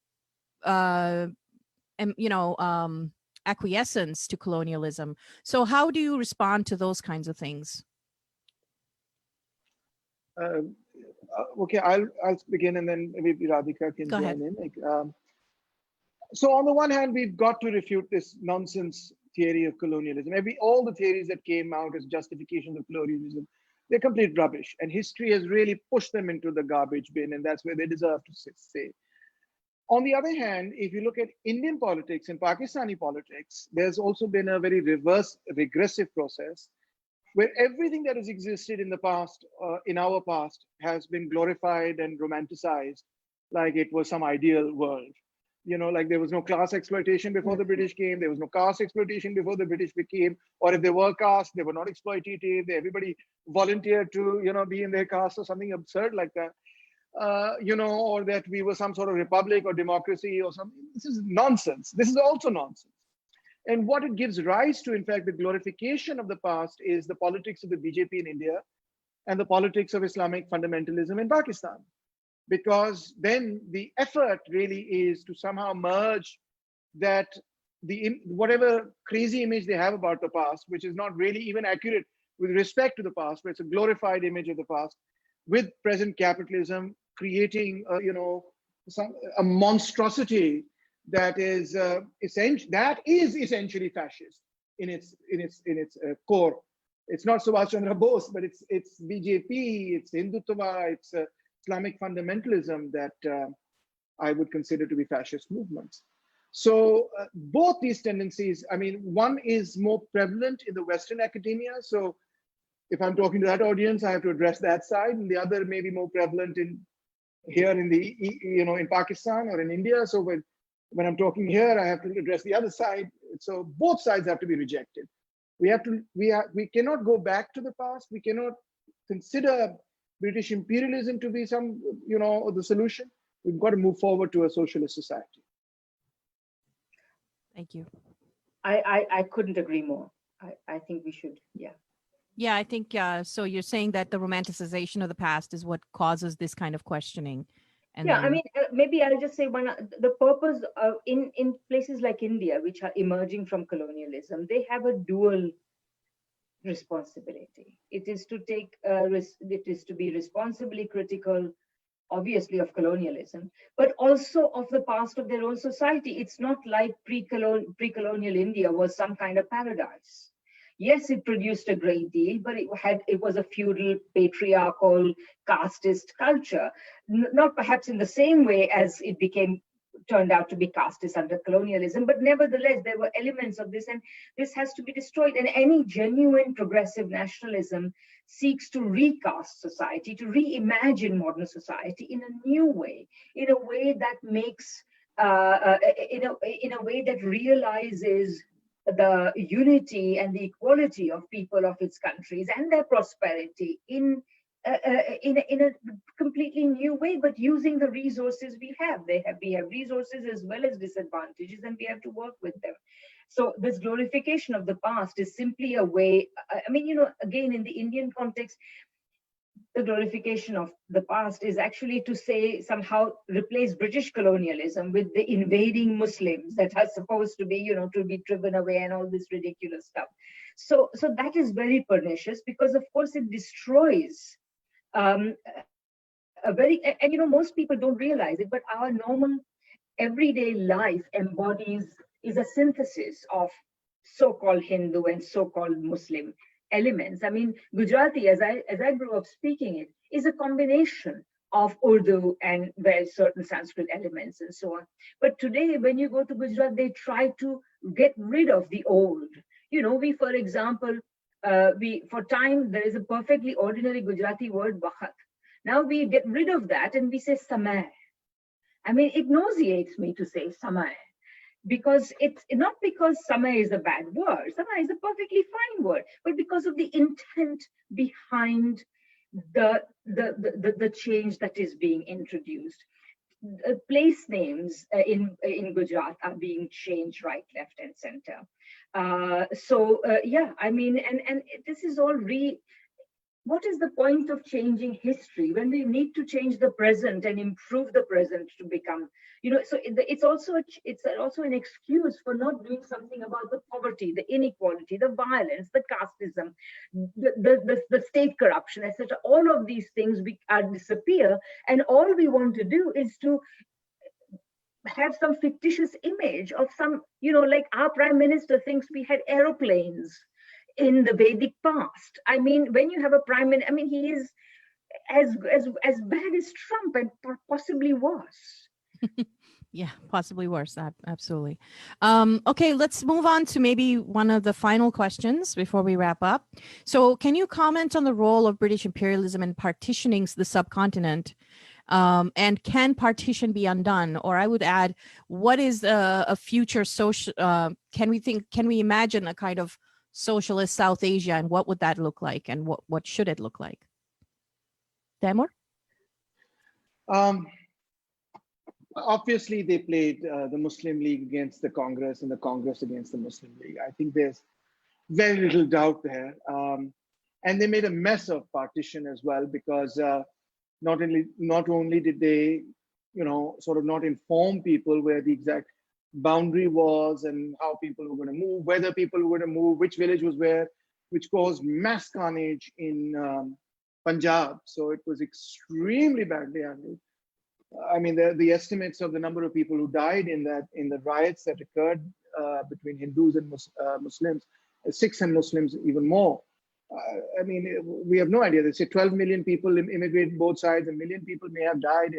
Speaker 1: acquiescence to colonialism. So how do you respond to those kinds of things?
Speaker 3: Okay, I'll begin, and then maybe Radhika can
Speaker 1: Go
Speaker 3: join
Speaker 1: ahead.
Speaker 3: in. So on the one hand, we've got to refute this nonsense theory of colonialism. All the theories that came out as justifications of colonialism, they're complete rubbish. And history has really pushed them into the garbage bin, and that's where they deserve to stay. On the other hand, if you look at Indian politics and Pakistani politics, there's also been a very regressive process where everything that has existed in the past, in our past, has been glorified and romanticized like it was some ideal world. Like there was no class exploitation before the British came, there was no caste exploitation before the British became, or if they were caste, they were not exploitative, everybody volunteered to, be in their caste or something absurd like that. Or that we were some sort of republic or democracy or something. This is nonsense. This is also nonsense. And what it gives rise to, in fact, the glorification of the past is the politics of the BJP in India and the politics of Islamic fundamentalism in Pakistan. Because then the effort really is to somehow merge that whatever crazy image they have about the past, which is not really even accurate with respect to the past, but it's a glorified image of the past, with present capitalism, creating a monstrosity that is essentially fascist in its core. It's not Subhash Chandra Bose, but it's BJP, it's Hindutva, it's Islamic fundamentalism that I would consider to be fascist movements. So both these tendencies, one is more prevalent in the Western academia. So if I'm talking to that audience, I have to address that side, and the other may be more prevalent in Pakistan or in India. So when I'm talking here, I have to address the other side. So both sides have to be rejected. We cannot go back to the past. We cannot consider British imperialism to be the solution. We've got to move forward to a socialist society.
Speaker 1: Thank you.
Speaker 4: I couldn't agree more. I think we should, yeah.
Speaker 1: Yeah, I think, so you're saying that the romanticization of the past is what causes this kind of questioning. And
Speaker 4: yeah,
Speaker 1: then...
Speaker 4: maybe I'll just say the purpose of in places like India, which are emerging from colonialism, they have a dual responsibility. It is to be responsibly critical, obviously, of colonialism, but also of the past of their own society. It's not like pre-colonial India was some kind of paradise. Yes, it produced a great deal, but it was a feudal, patriarchal, casteist culture. Not perhaps in the same way as it turned out to be casteist under colonialism, but nevertheless, there were elements of this, and this has to be destroyed. And any genuine progressive nationalism seeks to recast society, to reimagine modern society in a new way, in a way that makes, in a way that realizes the unity and the equality of people of its countries and their prosperity in a completely new way, but using the resources we have. We have resources as well as disadvantages, and we have to work with them. So this glorification of the past is simply a way, again, in the Indian context, the glorification of the past is actually to say somehow replace British colonialism with the invading Muslims that are supposed to be, to be driven away and all this ridiculous stuff. So that is very pernicious because of course it destroys a very, and most people don't realize it, but our normal everyday life is a synthesis of so-called Hindu and so-called Muslim elements. I mean, Gujarati, as I grew up speaking it, is a combination of Urdu and certain Sanskrit elements and so on. But today, when you go to Gujarat, they try to get rid of the old. We, for example, for time, there is a perfectly ordinary Gujarati word, wakhat. Now we get rid of that and we say samay. I mean, it nauseates me to say samay, because it's not because samay is a bad word. Samay is a perfectly fine word, but because of the intent behind the change that is being introduced. Place names in Gujarat are being changed right, left, and center. Yeah, I mean, and this is all what is the point of changing history when we need to change the present and improve the present to become, so it's also an excuse for not doing something about the poverty, the inequality, the violence, the casteism, the state corruption, etc. All of these things disappear, and all we want to do is to have some fictitious image of some, like our prime minister thinks we had aeroplanes in the Vedic past. I mean, when you have a prime minister, I mean, he is as bad as Trump and possibly worse.
Speaker 1: Yeah, possibly worse. Absolutely. Okay, let's move on to maybe one of the final questions before we wrap up. So can you comment on the role of British imperialism in partitioning the subcontinent? And can partition be undone? Or I would add, what is a future social, can we imagine a kind of socialist South Asia, and what would that look like, and what should it look like? Taimur?
Speaker 3: Obviously, they played the Muslim League against the Congress and the Congress against the Muslim League. I think there's very little doubt there. And they made a mess of partition as well, because not only did they, sort of not inform people where the exact boundary was and how people were going to move, whether people were going to move, which village was where, which caused mass carnage in Punjab. So it was extremely badly handled. I mean, the estimates of the number of people who died in the riots that occurred between Hindus and Muslims, Sikhs and Muslims even more. I mean, we have no idea. They say 12 million people immigrated both sides. 1 million people may have died.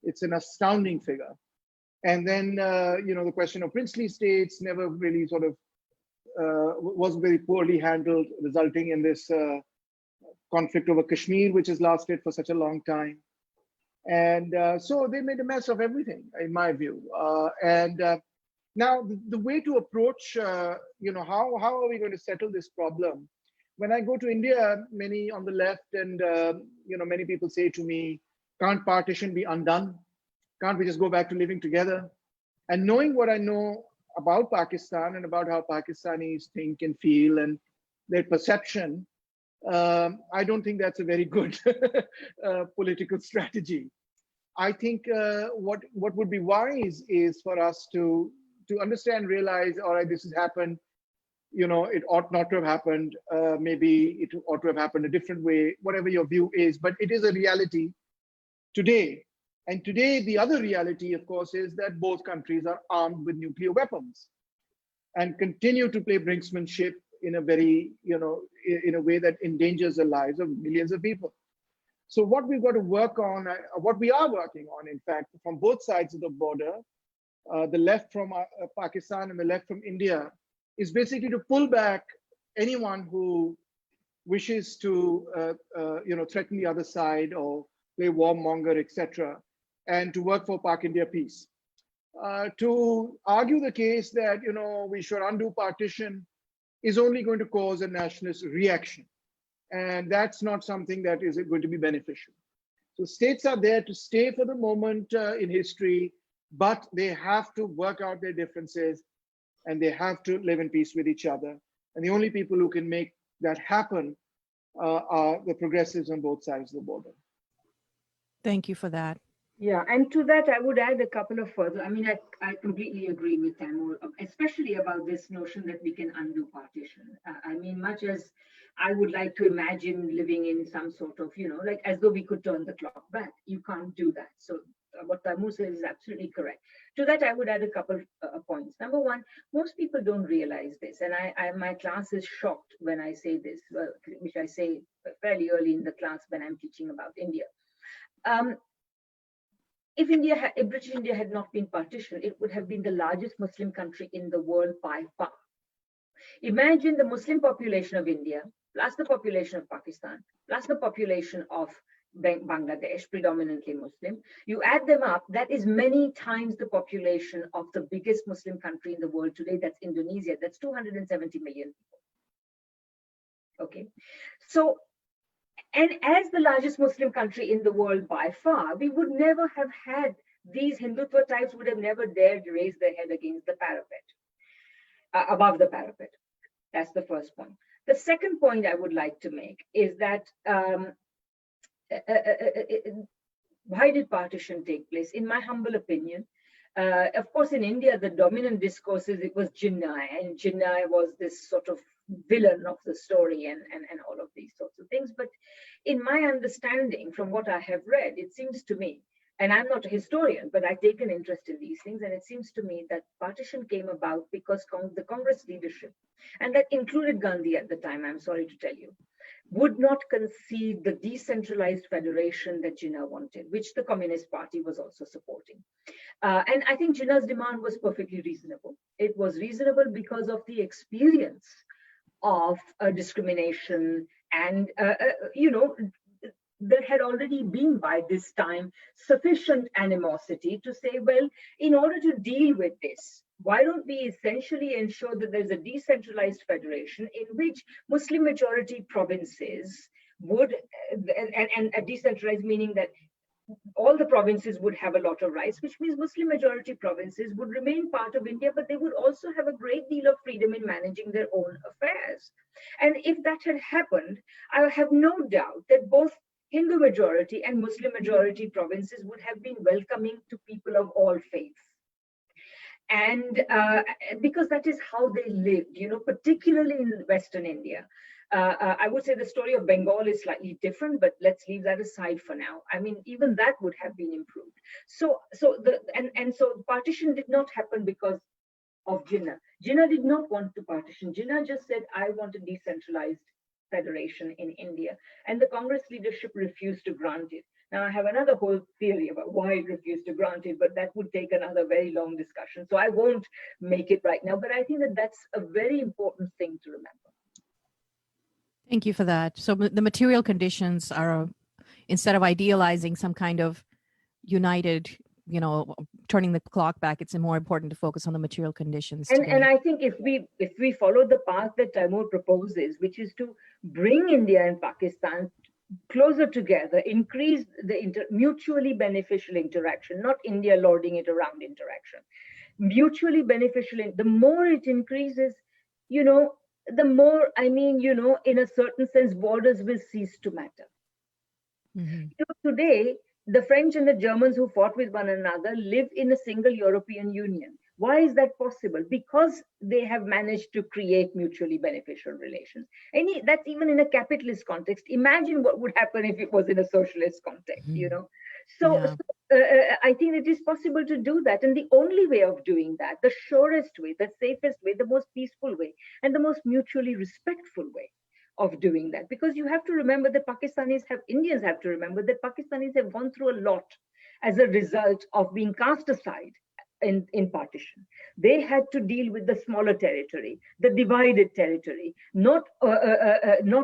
Speaker 3: It's an astounding figure. And then, the question of princely states never really sort of was very poorly handled, resulting in this conflict over Kashmir, which has lasted for such a long time. And so they made a mess of everything, in my view. Now, the way to approach, how are we going to settle this problem? When I go to India, many on the left and, many people say to me, can't partition be undone? Can't we just go back to living together? And knowing what I know about Pakistan and about how Pakistanis think and feel and their perception, I don't think that's a very good political strategy. I think what would be wise is for us to understand, realize, all right, this has happened. It ought not to have happened. Maybe it ought to have happened a different way, whatever your view is, but it is a reality today. And today, the other reality, of course, is that both countries are armed with nuclear weapons and continue to play brinksmanship in a very, in a way that endangers the lives of millions of people. So what we've got to work on, what we are working on, in fact, from both sides of the border, the left from Pakistan and the left from India, is basically to pull back anyone who wishes to, threaten the other side or play warmonger, etc., and to work for Pak-India peace. To argue the case that, we should undo partition is only going to cause a nationalist reaction. And that's not something that is going to be beneficial. So states are there to stay for the moment in history, but they have to work out their differences and they have to live in peace with each other. And the only people who can make that happen are the progressives on both sides of the border.
Speaker 1: Thank you for that.
Speaker 4: Yeah, and to that, I would add a couple of further. I mean, I completely agree with Taimur, especially about this notion that we can undo partition. I mean, much as I would like to imagine living in some sort of, like as though we could turn the clock back. You can't do that. So what Taimur says is absolutely correct. To that, I would add a couple points. Number one, most people don't realize this, and my class is shocked when I say this, which I say fairly early in the class when I'm teaching about India. If British India had not been partitioned, it would have been the largest Muslim country in the world by far. Imagine the Muslim population of India, plus the population of Pakistan, plus the population of Bangladesh, predominantly Muslim. You add them up, that is many times the population of the biggest Muslim country in the world today, that's Indonesia, that's 270 million people. Okay, so, and as the largest Muslim country in the world by far, we would never have had, these Hindutva types would have never dared raise their head against the parapet, above the parapet. That's the first point. The second point I would like to make is that why did partition take place? In my humble opinion, of course, in India, the dominant discourse is it was Jinnah, and Jinnah was this sort of villain of the story and all of these sorts of things. But in my understanding, from what I have read, it seems to me, and I'm not a historian, but I take an interest in these things, and it seems to me that partition came about because the Congress leadership, and that included Gandhi at the time, I'm sorry to tell you, would not concede the decentralized federation that Jinnah wanted, which the Communist Party was also supporting. And I think Jinnah's demand was perfectly reasonable. It was reasonable because of the experience of discrimination and, there had already been by this time sufficient animosity to say, well, in order to deal with this, why don't we essentially ensure that there's a decentralized federation in which Muslim majority provinces would, and a decentralized meaning that all the provinces would have a lot of rights, which means Muslim majority provinces would remain part of India, but they would also have a great deal of freedom in managing their own affairs. And if that had happened, I have no doubt that both Hindu majority and Muslim majority provinces would have been welcoming to people of all faiths. And because that is how they lived, particularly in Western India. I would say the story of Bengal is slightly different, but let's leave that aside for now. I mean, even that would have been improved. So partition did not happen because of Jinnah. Jinnah did not want to partition. Jinnah just said, I want a decentralized federation in India. And the Congress leadership refused to grant it. Now, I have another whole theory about why it refused to grant it, but that would take another very long discussion. So I won't make it right now, but I think that that's a very important thing to remember.
Speaker 1: Thank you for that. So the material conditions are, instead of idealizing some kind of united, turning the clock back, it's more important to focus on the material conditions.
Speaker 4: And I think if we follow the path that Taimur proposes, which is to bring India and Pakistan closer together, increase the mutually beneficial interaction, not India lording it around interaction, mutually beneficial. The more it increases, the more, in a certain sense, borders will cease to matter.
Speaker 1: Mm-hmm.
Speaker 4: Today, the French and the Germans who fought with one another live in a single European Union. Why is that possible? Because they have managed to create mutually beneficial relations. That's even in a capitalist context. Imagine what would happen if it was in a socialist context, So I think it is possible to do that. And the only way of doing that, the surest way, the safest way, the most peaceful way, and the most mutually respectful way of doing that. Because you have to remember that Indians have to remember that Pakistanis have gone through a lot as a result of being cast aside in partition. They had to deal with the smaller territory, the divided territory, not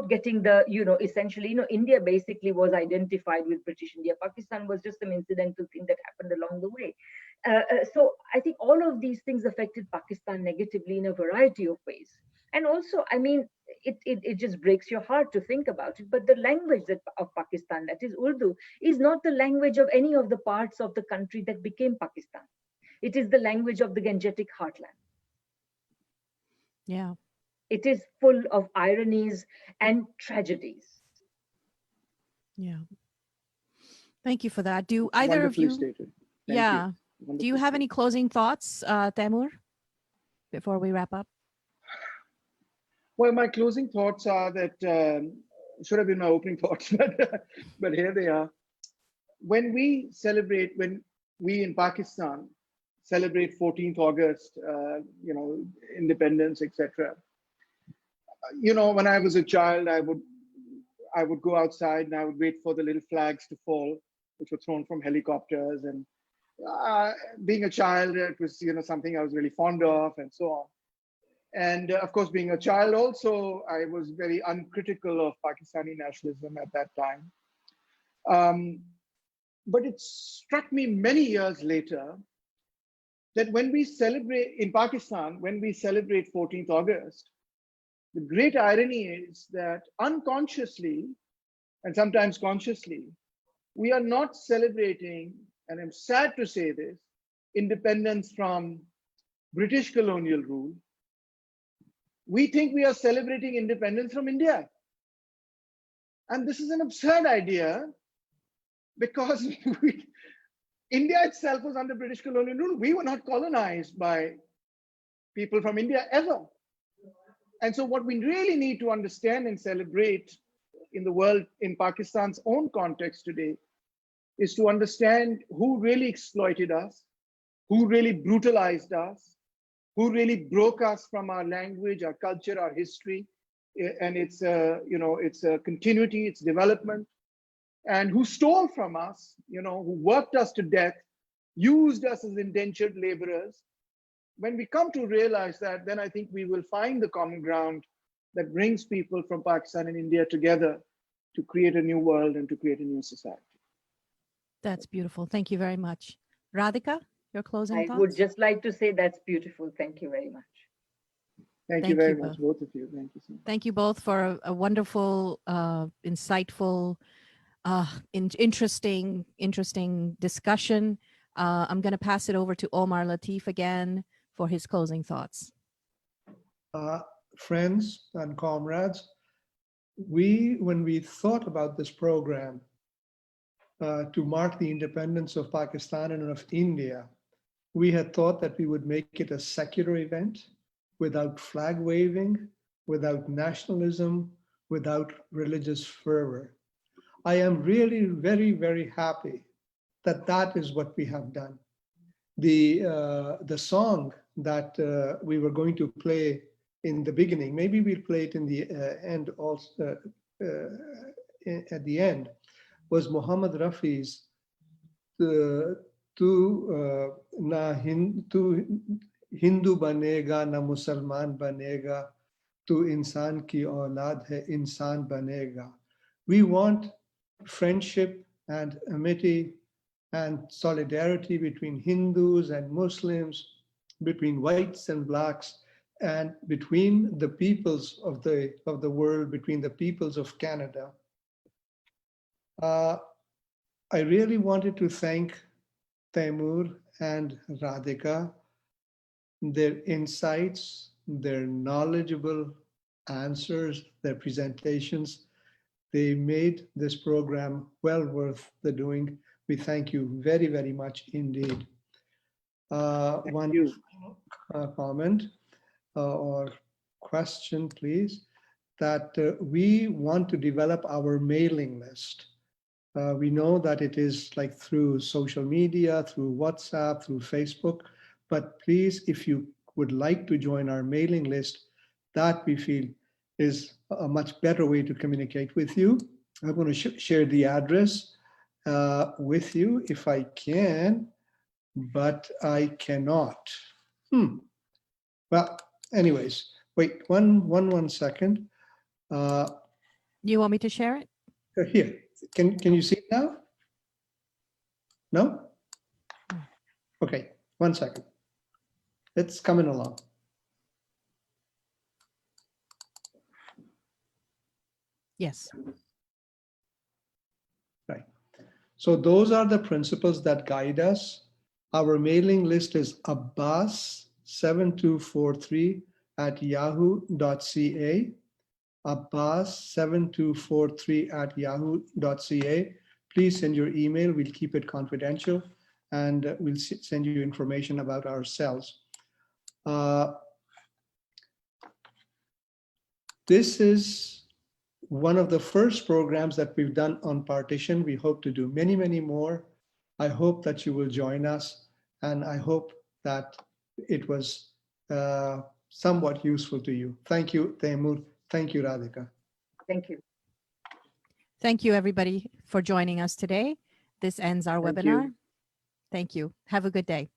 Speaker 4: getting the, essentially, India basically was identified with British India. Pakistan was just an incidental thing that happened along the way. So I think all of these things affected Pakistan negatively in a variety of ways. And also, it just breaks your heart to think about it. But the language of Pakistan, that is Urdu, is not the language of any of the parts of the country that became Pakistan. It is the language of the Gangetic heartland.
Speaker 1: Yeah.
Speaker 4: It is full of ironies and tragedies.
Speaker 1: Yeah. Thank you for that. Do either of
Speaker 3: Wonderfully
Speaker 1: you,
Speaker 3: stated. Thank
Speaker 1: yeah,
Speaker 3: you.
Speaker 1: do you
Speaker 3: Wonderfully
Speaker 1: have
Speaker 3: stated.
Speaker 1: any closing thoughts, Temur, before we wrap up?
Speaker 3: Well, my closing thoughts are that should have been my opening thoughts, but here they are. When we in Pakistan celebrate 14th August, independence, etc. When I was a child, I would go outside and I would wait for the little flags to fall, which were thrown from helicopters. And being a child, it was something I was really fond of, and so on. And of course, being a child also, I was very uncritical of Pakistani nationalism at that time. But it struck me many years later that when we celebrate in Pakistan, when we celebrate 14th August, the great irony is that unconsciously and sometimes consciously, we are not celebrating, and I'm sad to say this, independence from British colonial rule. We think we are celebrating independence from India. And this is an absurd idea because India itself was under British colonial rule. We were not colonized by people from India ever. And so what we really need to understand and celebrate in the world, in Pakistan's own context today, is to understand who really exploited us, who really brutalized us, who really broke us from our language, our culture, our history, and its continuity, its development, and who stole from us, who worked us to death, used us as indentured laborers. When we come to realize that, then I think we will find the common ground that brings people from Pakistan and India together to create a new world and to create a new society.
Speaker 1: That's beautiful. Thank you very much. Radhika, your closing
Speaker 4: I
Speaker 1: thoughts?
Speaker 4: would just like to say that's beautiful. Thank you very much.
Speaker 3: Thank you very much, both of you. Thank you so much.
Speaker 1: Thank you both for a wonderful, insightful, interesting discussion. I'm going to pass it over to Omar Latif again for his closing thoughts.
Speaker 2: Friends and comrades, when we thought about this program to mark the independence of Pakistan and of India, we had thought that we would make it a secular event without flag waving, without nationalism, without religious fervor. I am really very, very happy that that is what we have done. The song that we were going to play in the beginning, maybe we'll play it in the end also, at the end, was Muhammad Rafi's Tu Hindu banega na Musalman banega, tu insan ki aulad hai insan banega. We want friendship and amity and solidarity between Hindus and Muslims, between whites and blacks, and between the peoples of the world, between the peoples of Canada. I really wanted to thank Taimur and Radhika, their insights, their knowledgeable answers, their presentations. They made this program well worth the doing. We thank you very, very much indeed. One comment or question, please, that we want to develop our mailing list. We know that it is like through social media, through WhatsApp, through Facebook, but please, if you would like to join our mailing list, that we feel is a much better way to communicate with you. I'm going to share the address with you if I can, but I cannot. Well, anyways, wait one second.
Speaker 1: You want me to share it?
Speaker 2: Here, can you see it now? No? Okay, 1 second. It's coming along.
Speaker 1: Yes.
Speaker 2: Right. So those are the principles that guide us. Our mailing list is abbas7243@yahoo.ca. abbas7243@yahoo.ca. Please send your email. We'll keep it confidential, and we'll send you information about ourselves. This is one of the first programs that we've done on partition. We hope to do many, many more. I hope that you will join us, and I hope that it was somewhat useful to you. Thank you, Taimur. Thank you, Radhika.
Speaker 4: Thank you.
Speaker 1: Thank you, everybody, for joining us today. This ends our
Speaker 3: Thank
Speaker 1: webinar.
Speaker 3: you.
Speaker 1: Thank you. Have a good day.